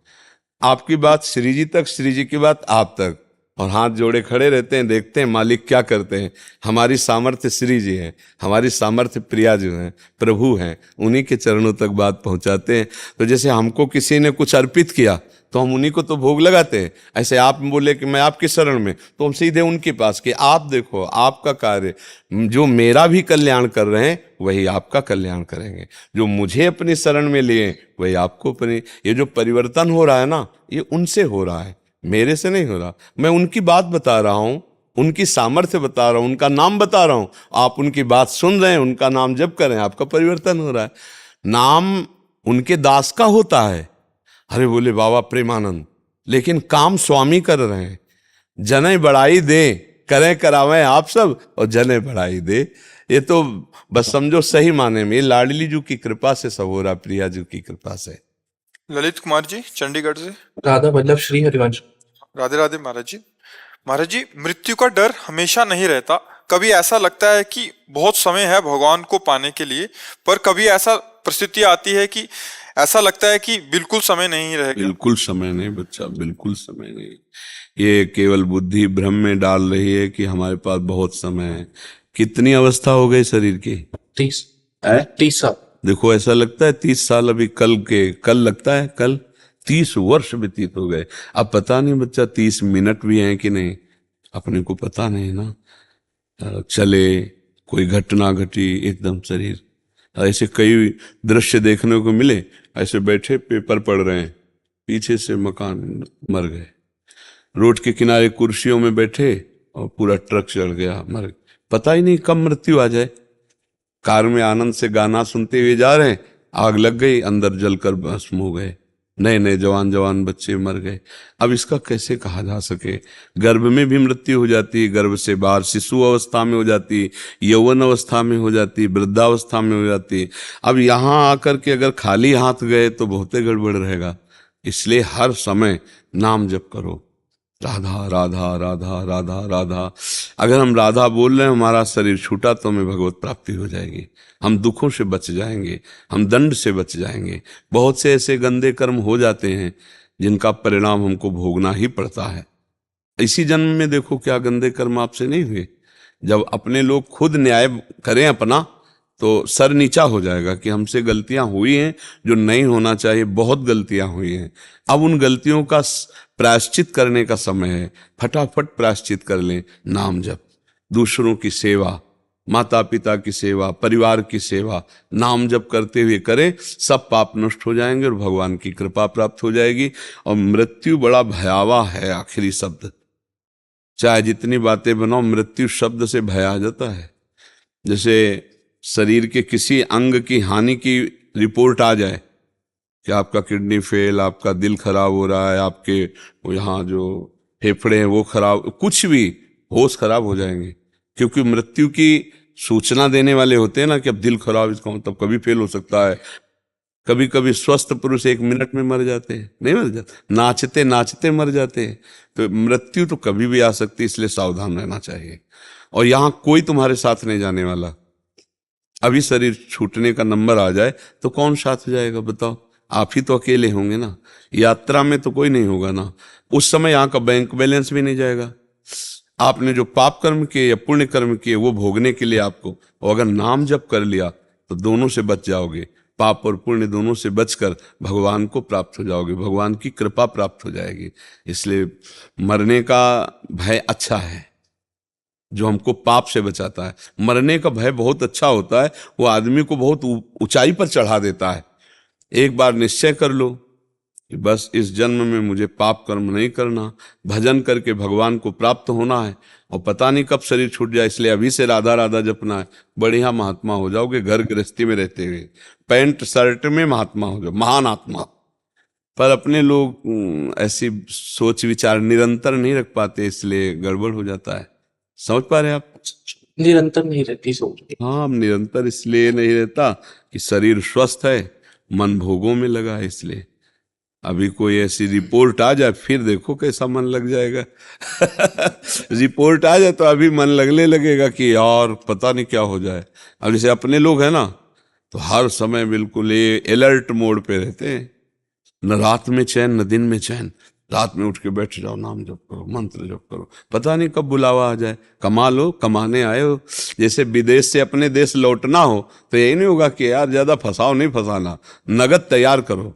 आपकी बात श्री जी तक, श्री जी की बात आप तक, और हाथ जोड़े खड़े रहते हैं, देखते हैं मालिक क्या करते हैं। हमारी सामर्थ्य श्री जी हैं, हमारी सामर्थ्य प्रिया जी हैं, प्रभु हैं, उन्हीं के चरणों तक बात पहुंचाते हैं। तो जैसे हमको किसी ने कुछ अर्पित किया तो हम उन्हीं को तो भोग लगाते हैं। ऐसे आप बोले कि मैं आपकी शरण में, तो हम सीधे उनके पास कि आप देखो आपका कार्य, जो मेरा भी कल्याण कर रहे हैं वही आपका कल्याण करेंगे। जो मुझे अपनी शरण में लिए वही आपको अपनी। ये जो परिवर्तन हो रहा है ना, ये उनसे हो रहा है, मेरे से नहीं हो रहा। मैं उनकी बात बता रहा हूं, उनकी सामर्थ्य बता रहा हूं, उनका नाम बता रहा हूं। आप उनकी बात सुन रहे हैं, उनका नाम जप कर रहे हैं, आपका परिवर्तन हो रहा है। नाम उनके दास का होता है। अरे बोले बाबा प्रेमानंद, लेकिन काम स्वामी कर रहे हैं। जने बढ़ाई दे, करें करावें आप सब, और जने बढ़ाई दे। ये तो बस समझो सही माने में लाडली जी की कृपा से सब हो रहा, प्रिया जी की कृपा से। ललित कुमार जी चंडीगढ़ से। राधा वल्लभ श्री हरिवंश। राधे राधे महाराज जी। महाराज जी, मृत्यु का डर हमेशा नहीं रहता। कभी ऐसा लगता है कि बहुत समय है भगवान को पाने के लिए, पर कभी ऐसा परिस्थिति आती है कि ऐसा लगता है कि बिल्कुल समय नहीं रहेगा। बिल्कुल समय नहीं बच्चा, बिल्कुल समय नहीं। ये केवल बुद्धि भ्रम में डाल रही है कि हमारे पास बहुत समय है। कितनी अवस्था हो गई शरीर की? 30 साल। देखो ऐसा लगता है 30 साल अभी कल लगता है, कल 30 वर्ष व्यतीत हो गए। अब पता नहीं बच्चा 30 मिनट भी हैं कि नहीं, अपने को पता नहीं ना। चले कोई घटना घटी, एकदम शरीर ऐसे कई दृश्य देखने को मिले। ऐसे बैठे पेपर पढ़ रहे हैं, पीछे से मकान मर गए। रोड के किनारे कुर्सियों में बैठे और पूरा ट्रक चढ़ गया, मर गए। पता ही नहीं कब मृत्यु आ जाए। कार में आनंद से गाना सुनते हुए जा रहे हैं, आग लग गई, अंदर जलकर भस्म हो गए। नए नए जवान बच्चे मर गए। अब इसका कैसे कहा जा सके? गर्भ में भी मृत्यु हो जाती है, गर्भ से बाहर शिशु अवस्था में हो जाती, यौवन अवस्था में हो जाती, वृद्धावस्था में हो जाती। अब यहाँ आकर के अगर खाली हाथ गए तो बहुत गड़बड़ रहेगा। इसलिए हर समय नाम जप करो, राधा राधा राधा राधा राधा। अगर हम राधा बोल रहे हैं, हमारा शरीर छूटा तो हमें भगवत प्राप्ति हो जाएगी। हम दुखों से बच जाएंगे, हम दंड से बच जाएंगे। बहुत से ऐसे गंदे कर्म हो जाते हैं जिनका परिणाम हमको भोगना ही पड़ता है। इसी जन्म में देखो क्या गंदे कर्म आपसे नहीं हुए। जब अपने लोग खुद न्याय करें अपना, तो सर नीचा हो जाएगा कि हमसे गलतियां हुई हैं जो नहीं होना चाहिए, बहुत गलतियां हुई हैं। अब उन गलतियों का प्रायश्चित करने का समय है, फटाफट प्रायश्चित कर लें। नाम जप, दूसरों की सेवा, माता पिता की सेवा, परिवार की सेवा, नाम जप करते हुए करें, सब पाप नष्ट हो जाएंगे और भगवान की कृपा प्राप्त हो जाएगी। और मृत्यु बड़ा भयावह है, आखिरी शब्द। चाहे जितनी बातें बनाओ, मृत्यु शब्द से भय आ जाता है। जैसे शरीर के किसी अंग की हानि की रिपोर्ट आ जाए कि आपका किडनी फेल, आपका दिल खराब हो रहा है, आपके यहाँ जो फेफड़े हैं वो खराब, कुछ भी, होश खराब हो जाएंगे। क्योंकि मृत्यु की सूचना देने वाले होते हैं ना कि अब दिल खराब, इसका मतलब कभी फेल हो सकता है। कभी कभी स्वस्थ पुरुष 1 मिनट में मर जाते हैं, नहीं मर जाते, नाचते नाचते मर जाते हैं। तो मृत्यु तो कभी भी आ सकती है, इसलिए सावधान रहना चाहिए। और यहाँ कोई तुम्हारे साथ नहीं जाने वाला। अभी शरीर छूटने का नंबर आ जाए तो कौन साथ जाएगा बताओ? आप ही तो अकेले होंगे ना। यात्रा में तो कोई नहीं होगा ना। उस समय यहाँ का बैंक बैलेंस भी नहीं जाएगा। आपने जो पाप कर्म किए या पुण्य कर्म किए वो भोगने के लिए आपको, और अगर नाम जप कर लिया तो दोनों से बच जाओगे। पाप और पुण्य दोनों से बचकर भगवान को प्राप्त हो जाओगे, भगवान की कृपा प्राप्त हो जाएगी। इसलिए मरने का भय अच्छा है, जो हमको पाप से बचाता है। मरने का भय बहुत अच्छा होता है, वो आदमी को बहुत ऊंचाई पर चढ़ा देता है। एक बार निश्चय कर लो कि बस इस जन्म में मुझे पाप कर्म नहीं करना, भजन करके भगवान को प्राप्त होना है, और पता नहीं कब शरीर छूट जाए। इसलिए अभी से राधा राधा जपना है, बढ़िया महात्मा हो जाओगे। घर गृहस्थी में रहते हुए पैंट शर्ट में महात्मा हो जाओ, महान आत्मा। पर अपने लोग ऐसी सोच विचार निरंतर नहीं रख पाते, इसलिए गड़बड़ हो जाता है। समझ पा रहे आप? निरंतर नहीं रहती सोच। हाँ, निरंतर इसलिए नहीं रहता कि शरीर स्वस्थ है, मन भोगों में लगा है। इसलिए अभी कोई ऐसी रिपोर्ट आ जाए, फिर देखो कैसा मन लग जाएगा। रिपोर्ट आ जाए तो अभी मन लगने लगेगा कि यार पता नहीं क्या हो जाए। अब जैसे अपने लोग हैं ना, तो हर समय बिल्कुल ये अलर्ट मोड पे रहते हैं, न रात में चैन न दिन में चैन। रात में उठ के बैठ जाओ, नाम जप करो, मंत्र जप करो, पता नहीं कब बुलावा आ जाए। कमा लो, कमाने आए हो। जैसे विदेश से अपने देश लौटना हो तो यही नहीं होगा कि यार ज्यादा फंसाओ, नहीं फंसाना, नगद तैयार करो।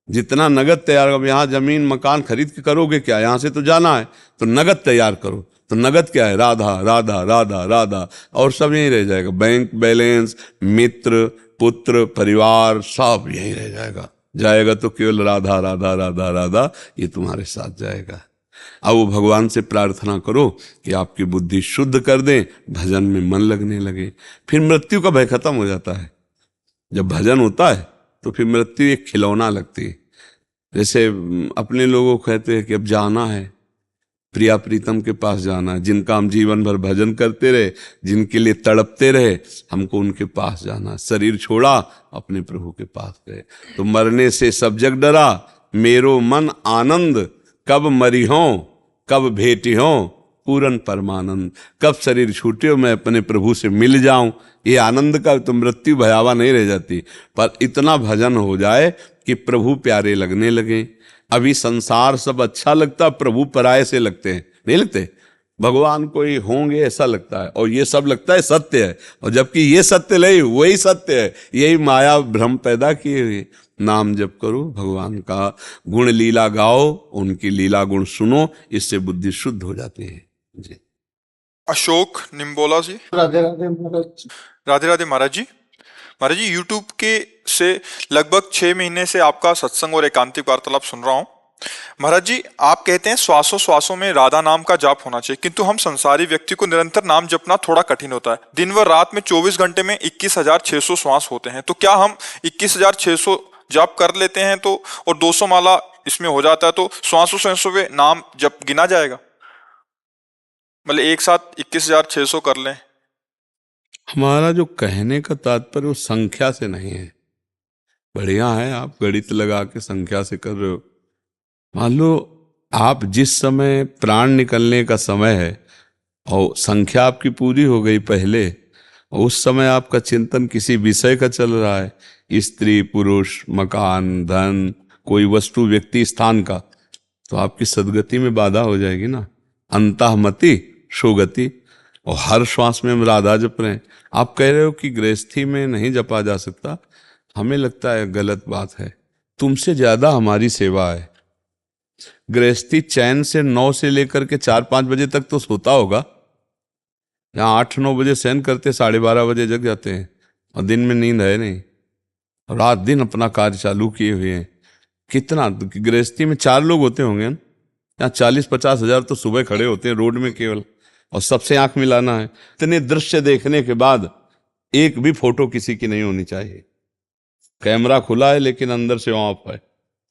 जितना नगद तैयार, अब यहाँ जमीन मकान खरीद के करोगे क्या? यहाँ से तो जाना है, तो नगद तैयार करो। तो नगद क्या है? राधा राधा राधा राधा, और सब यहीं रह जाएगा। बैंक बैलेंस, मित्र, पुत्र, परिवार, सब यहीं रह जाएगा। जाएगा तो केवल राधा राधा राधा राधा, ये तुम्हारे साथ जाएगा। अब वो भगवान से प्रार्थना करो कि आपकी बुद्धि शुद्ध कर दें, भजन में मन लगने लगे, फिर मृत्यु का भय खत्म हो जाता है। जब भजन होता है तो फिर मृत्यु एक खिलौना लगती है। जैसे अपने लोगों को कहते हैं कि अब जाना है, प्रिया प्रीतम के पास जाना है, जिनका हम जीवन भर भजन करते रहे, जिनके लिए तड़पते रहे, हमको उनके पास जाना। शरीर छोड़ा, अपने प्रभु के पास गए। तो मरने से सब जग डरा, मेरो मन आनंद, कब मरी हो कब भेटी हो पूरन परमानंद। कब शरीर छूटे हो मैं अपने प्रभु से मिल जाऊं, ये आनंद का तो मृत्यु भयावह नहीं रह जाती। पर इतना भजन हो जाए कि प्रभु प्यारे लगने लगे। अभी संसार सब अच्छा लगता, प्रभु पराये से लगते हैं, नहीं लगते? भगवान कोई होंगे ऐसा लगता है, और ये सब लगता है सत्य है, और जबकि ये सत्य नहीं, वही सत्य है। यही माया भ्रम पैदा किए हुए। नाम जप करो, भगवान का गुण लीला गाओ, उनकी लीला गुण सुनो, इससे बुद्धि शुद्ध हो जाती है जी। अशोक निम्बोला जी। राधे राधे महाराज। राधे राधे महाराज जी। महाराज जी, यूट्यूब के से लगभग 6 महीने से आपका सत्संग और एकांतिक वार्तालाप सुन रहा हूं। महाराज जी, आप कहते हैं श्वासों श्वासों में राधा नाम का जाप होना चाहिए, किंतु हम संसारी व्यक्ति को निरंतर नाम जपना थोड़ा कठिन होता है। दिन व रात में 24 घंटे में 21,600 श्वास होते हैं, तो क्या हम 21,600 जाप कर लेते हैं तो, और 200 माला इसमें हो जाता है, तो श्वासों श्वासों में नाम जप गिना जाएगा? मतलब एक साथ 21,600 कर लें? हमारा जो कहने का तात्पर्य वो संख्या से नहीं है। बढ़िया है, आप गणित लगा के संख्या से कर रहे हो। मान लो आप जिस समय प्राण निकलने का समय है और संख्या आपकी पूरी हो गई पहले, और उस समय आपका चिंतन किसी विषय का चल रहा है, स्त्री पुरुष, मकान, धन, कोई वस्तु, व्यक्ति, स्थान का, तो आपकी सदगति में बाधा हो जाएगी ना। अंतःमति शोगति। और हर श्वास में हम राधा जप रहे हैं। आप कह रहे हो कि गृहस्थी में नहीं जपा जा सकता, हमें लगता है गलत बात है। तुमसे ज्यादा हमारी सेवा है। गृहस्थी चैन से 9 से लेकर के 4-5 बजे तक तो सोता होगा, यहाँ 8-9 बजे शयन करते 12:30 बजे जग जाते हैं, और दिन में नींद है नहीं, रात दिन अपना कार्य चालू किए हुए हैं। कितना गृहस्थी में 4 लोग होते होंगे ना, यहाँ 40-50 हजार तो सुबह खड़े होते हैं रोड में केवल, और सबसे आंख मिलाना है। इतने दृश्य देखने के बाद एक भी फोटो किसी की नहीं होनी चाहिए। कैमरा खुला है लेकिन अंदर से ऑफ है,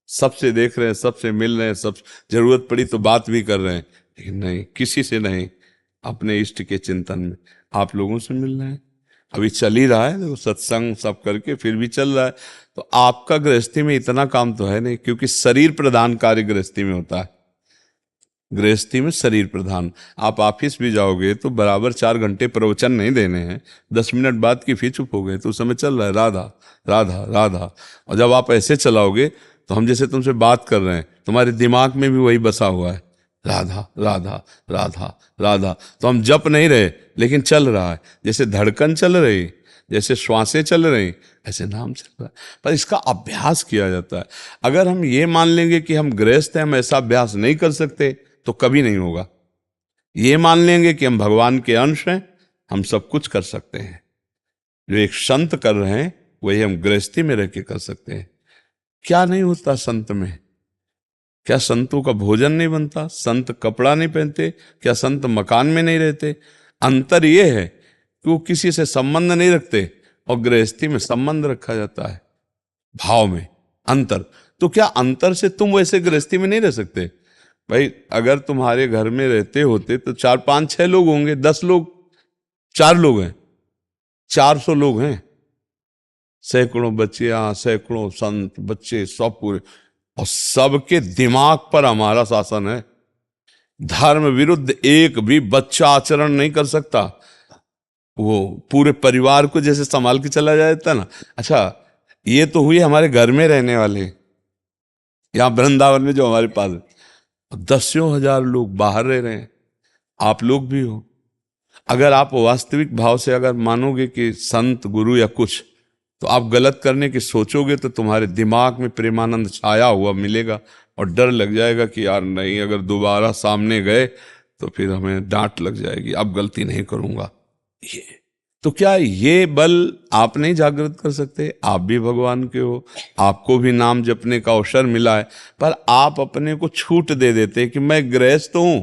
सबसे देख रहे हैं, सबसे मिल रहे हैं, सब जरूरत पड़ी तो बात भी कर रहे हैं, लेकिन नहीं, किसी से नहीं, अपने इष्ट के चिंतन में आप लोगों से मिल रहे हैं। अभी चल ही रहा है, देखो सत्संग सब करके फिर भी चल रहा है। तो आपका गृहस्थी में इतना काम तो है नहीं, क्योंकि शरीर प्रधान कार्य गृहस्थी में होता है। गृहस्थी में शरीर प्रधान। आप ऑफिस भी जाओगे तो बराबर 4 घंटे प्रवचन नहीं देने हैं, 10 मिनट बाद की फिर चुप हो गए तो उस समय चल रहा है राधा राधा राधा। और जब आप ऐसे चलाओगे तो हम जैसे तुमसे बात कर रहे हैं, तुम्हारे दिमाग में भी वही बसा हुआ है, राधा राधा राधा राधा। तो हम जप नहीं रहे लेकिन चल रहा है, जैसे धड़कन चल रही, जैसे श्वासें चल रही, ऐसे नाम चल रहा है। पर इसका अभ्यास किया जाता है। अगर हम ये मान लेंगे कि हम गृहस्थ हैं, हम ऐसा अभ्यास नहीं कर सकते, तो कभी नहीं होगा। ये मान लेंगे कि हम भगवान के अंश हैं, हम सब कुछ कर सकते हैं। जो एक संत कर रहे हैं वही हम गृहस्थी में रह के कर सकते हैं। क्या नहीं होता संत में? क्या संतों का भोजन नहीं बनता? संत कपड़ा नहीं पहनते? क्या संत मकान में नहीं रहते? अंतर ये है कि वो किसी से संबंध नहीं रखते और गृहस्थी में संबंध रखा जाता है, भाव में अंतर। तो क्या अंतर से तुम वैसे गृहस्थी में नहीं रह सकते? भाई अगर तुम्हारे घर में रहते होते तो 4-5-6 लोग होंगे, 10 लोग, 4 लोग हैं, 400 लोग हैं, सैकड़ों बच्चियां, सैकड़ों संत बच्चे, सब पूरे, और सबके दिमाग पर हमारा शासन है। धर्म विरुद्ध एक भी बच्चा आचरण नहीं कर सकता। वो पूरे परिवार को जैसे संभाल के चला जाता ना। अच्छा, ये तो हुई हमारे घर में रहने वाले, यहाँ वृंदावन में जो हमारे पास 10 हजार लोग बाहर रह रहे हैं, आप लोग भी हो। अगर आप वास्तविक भाव से अगर मानोगे कि संत गुरु या कुछ, तो आप गलत करने की सोचोगे तो तुम्हारे दिमाग में प्रेमानंद छाया हुआ मिलेगा, और डर लग जाएगा कि यार नहीं, अगर दोबारा सामने गए तो फिर हमें डांट लग जाएगी, अब गलती नहीं करूंगा। ये तो क्या ये बल आप नहीं जागृत कर सकते? आप भी भगवान के हो, आपको भी नाम जपने का अवसर मिला है, पर आप अपने को छूट दे देते कि मैं गृहस्थ हूं।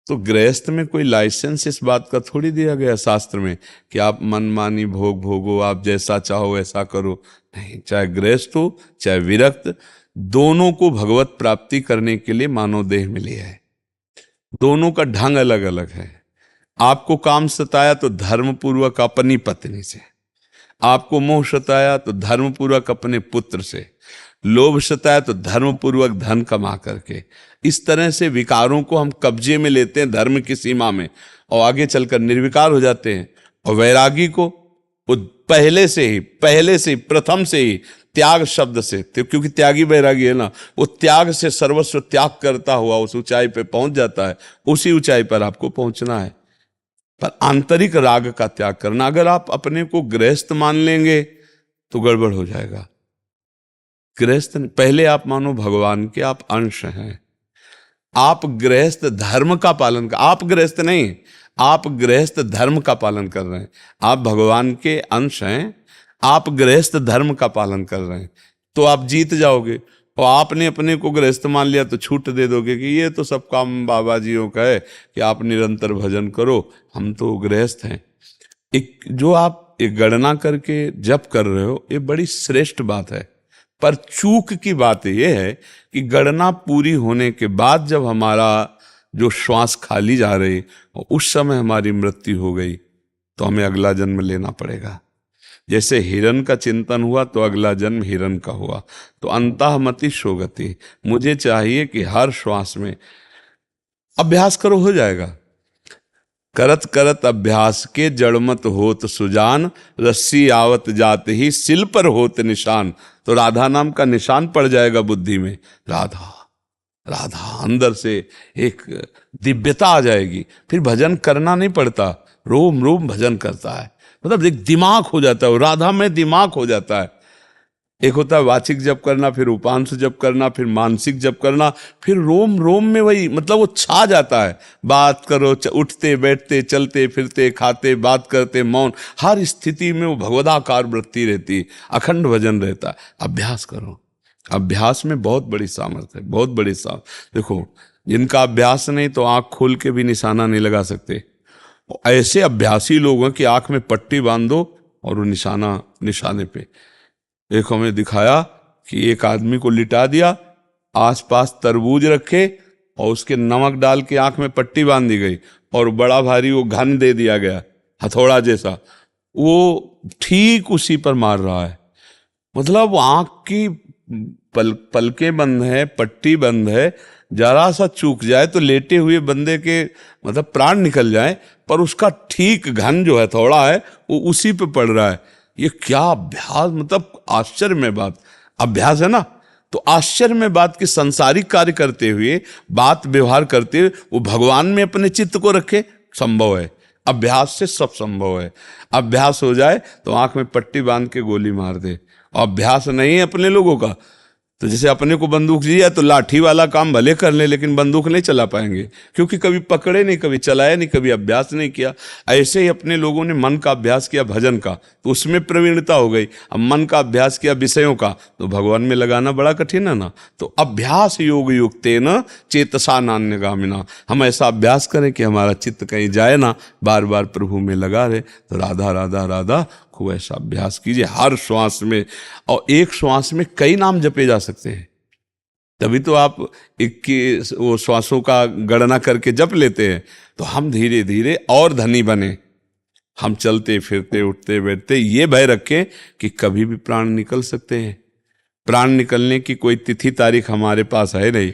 तो गृहस्थ में कोई लाइसेंस इस बात का थोड़ी दिया गया शास्त्र में कि आप मनमानी भोग भोगो, आप जैसा चाहो ऐसा करो। नहीं, चाहे गृहस्थ हो चाहे विरक्त, दोनों को भगवत प्राप्ति करने के लिए मानव देह मिली है। दोनों का ढंग अलग अलग है। आपको काम सताया तो धर्मपूर्वक अपनी पत्नी से, आपको मोह सताया तो धर्मपूर्वक अपने पुत्र से, लोभ सताया तो धर्मपूर्वक धन कमा करके। इस तरह से विकारों को हम कब्जे में लेते हैं धर्म की सीमा में, और आगे चलकर निर्विकार हो जाते हैं। और वैरागी को वो पहले से ही प्रथम से ही त्याग शब्द से, क्योंकि त्यागी वैरागी है ना, वो त्याग से सर्वस्व त्याग करता हुआ उस ऊंचाई पे पहुंच जाता है। उसी ऊंचाई पर आपको पहुंचना है, पर आंतरिक राग का त्याग करना। अगर आप अपने को गृहस्थ मान लेंगे तो गड़बड़ हो जाएगा। गृहस्थ पहले आप मानो भगवान के आप अंश हैं। आप गृहस्थ धर्म का पालन कर, आप गृहस्थ नहीं, आप गृहस्थ धर्म का पालन कर रहे हैं। आप भगवान के अंश हैं, आप गृहस्थ धर्म का पालन कर रहे हैं, तो आप जीत जाओगे। और आपने अपने को गृहस्थ मान लिया तो छूट दे दोगे कि ये तो सब काम बाबा जियों का है कि आप निरंतर भजन करो, हम तो गृहस्थ हैं। एक जो आप एक गणना करके जप कर रहे हो, ये बड़ी श्रेष्ठ बात है, पर चूक की बात यह है कि गणना पूरी होने के बाद जब हमारा जो श्वास खाली जा रही और उस समय हमारी मृत्यु हो गई, तो हमें अगला जन्म लेना पड़ेगा। जैसे हिरण का चिंतन हुआ तो अगला जन्म हिरण का हुआ। तो अंतःमति शोगति, मुझे चाहिए कि हर श्वास में अभ्यास करो, हो जाएगा। करत करत अभ्यास के जड़मत होत सुजान, रस्सी आवत जाते ही सिल पर होत निशान। तो राधा नाम का निशान पड़ जाएगा बुद्धि में, राधा राधा अंदर से एक दिव्यता आ जाएगी, फिर भजन करना नहीं पड़ता, रोम रोम भजन करता है, मतलब एक दिमाग हो जाता है, राधा में दिमाग हो जाता है। एक होता है वाचिक जप करना, फिर उपांश जप करना, फिर मानसिक जप करना, फिर रोम रोम में वही, मतलब वो छा जाता है। बात करो, उठते बैठते चलते फिरते खाते बात करते मौन, हर स्थिति में वो भगवदाकार वृत्ति रहती, अखंड भजन रहता है। अभ्यास करो, अभ्यास में बहुत बड़ी सामर्थ्य है, बहुत बड़ी सामर्थ्य। देखो जिनका अभ्यास नहीं तो आंख खोल के भी निशाना नहीं लगा सकते, ऐसे अभ्यासी लोगों की आंख में पट्टी बांध दो और वो निशाने पे। एक हमें दिखाया कि एक आदमी को लिटा दिया, आसपास तरबूज रखे और उसके नमक डाल के आंख में पट्टी बांध दी गई और बड़ा भारी वो घन दे दिया गया, हथौड़ा जैसा, वो ठीक उसी पर मार रहा है। मतलब आंख की पलकें बंद है, पट्टी बंद है, जरा सा चूक जाए तो लेटे हुए बंदे के मतलब प्राण निकल जाए, पर उसका ठीक घन जो है थोड़ा है वो उसी पे पड़ रहा है। ये क्या अभ्यास, मतलब आश्चर्य में बात, अभ्यास है ना। तो आश्चर्य में बात कि संसारिक कार्य करते हुए, बात व्यवहार करते हुए वो भगवान में अपने चित्त को रखे, संभव है। अभ्यास से सब संभव है। अभ्यास हो जाए तो आंख में पट्टी बांध के गोली मार दे, और अभ्यास नहीं है अपने लोगों का तो जैसे अपने को बंदूक दी है तो लाठी वाला काम भले कर ले लेकिन बंदूक नहीं चला पाएंगे, क्योंकि कभी पकड़े नहीं, कभी चलाया नहीं, कभी अभ्यास नहीं किया। ऐसे ही अपने लोगों ने मन का अभ्यास किया भजन का तो उसमें प्रवीणता हो गई। अब मन का अभ्यास किया विषयों का तो भगवान में लगाना बड़ा कठिन है ना। तो अभ्यास योग युक्तेन चेतसा नान्यगामिना, हम ऐसा अभ्यास करें कि हमारा चित्त कहीं जाए ना, बार बार प्रभु में लगा रहे। तो राधा राधा राधा खूब ऐसा अभ्यास कीजिए हर श्वास में, और एक श्वास में कई नाम जपे जा सकते हैं। तभी तो आप 21 वो श्वासों का गणना करके जप लेते हैं। तो हम धीरे धीरे और धनी बने, हम चलते फिरते उठते बैठते ये भय रखें कि कभी भी प्राण निकल सकते हैं। प्राण निकलने की कोई तिथि तारीख हमारे पास है नहीं,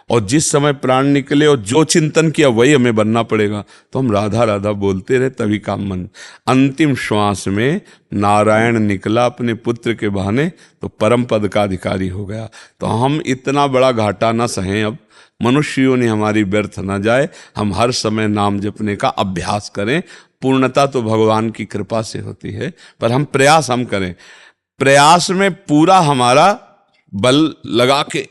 और जिस समय प्राण निकले और जो चिंतन किया वही हमें बनना पड़ेगा। तो हम राधा राधा बोलते रहे तभी काम बन। अंतिम श्वास में नारायण निकला अपने पुत्र के बहाने तो परम पद का अधिकारी हो गया। तो हम इतना बड़ा घाटा ना सहें, अब मनुष्यों ने हमारी व्यर्थ ना जाए, हम हर समय नाम जपने का अभ्यास करें। पूर्णता तो भगवान की कृपा से होती है, पर हम प्रयास हम करें। प्रयास में पूरा हमारा बल लगा के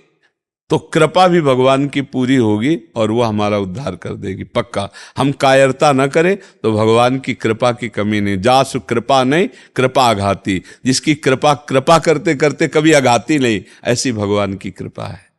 तो कृपा भी भगवान की पूरी होगी और वो हमारा उद्धार कर देगी पक्का। हम कायरता न करें तो भगवान की कृपा की कमी नहीं। जासु कृपा नहीं कृपा आघाती, जिसकी कृपा करते करते कभी आघाती नहीं, ऐसी भगवान की कृपा है।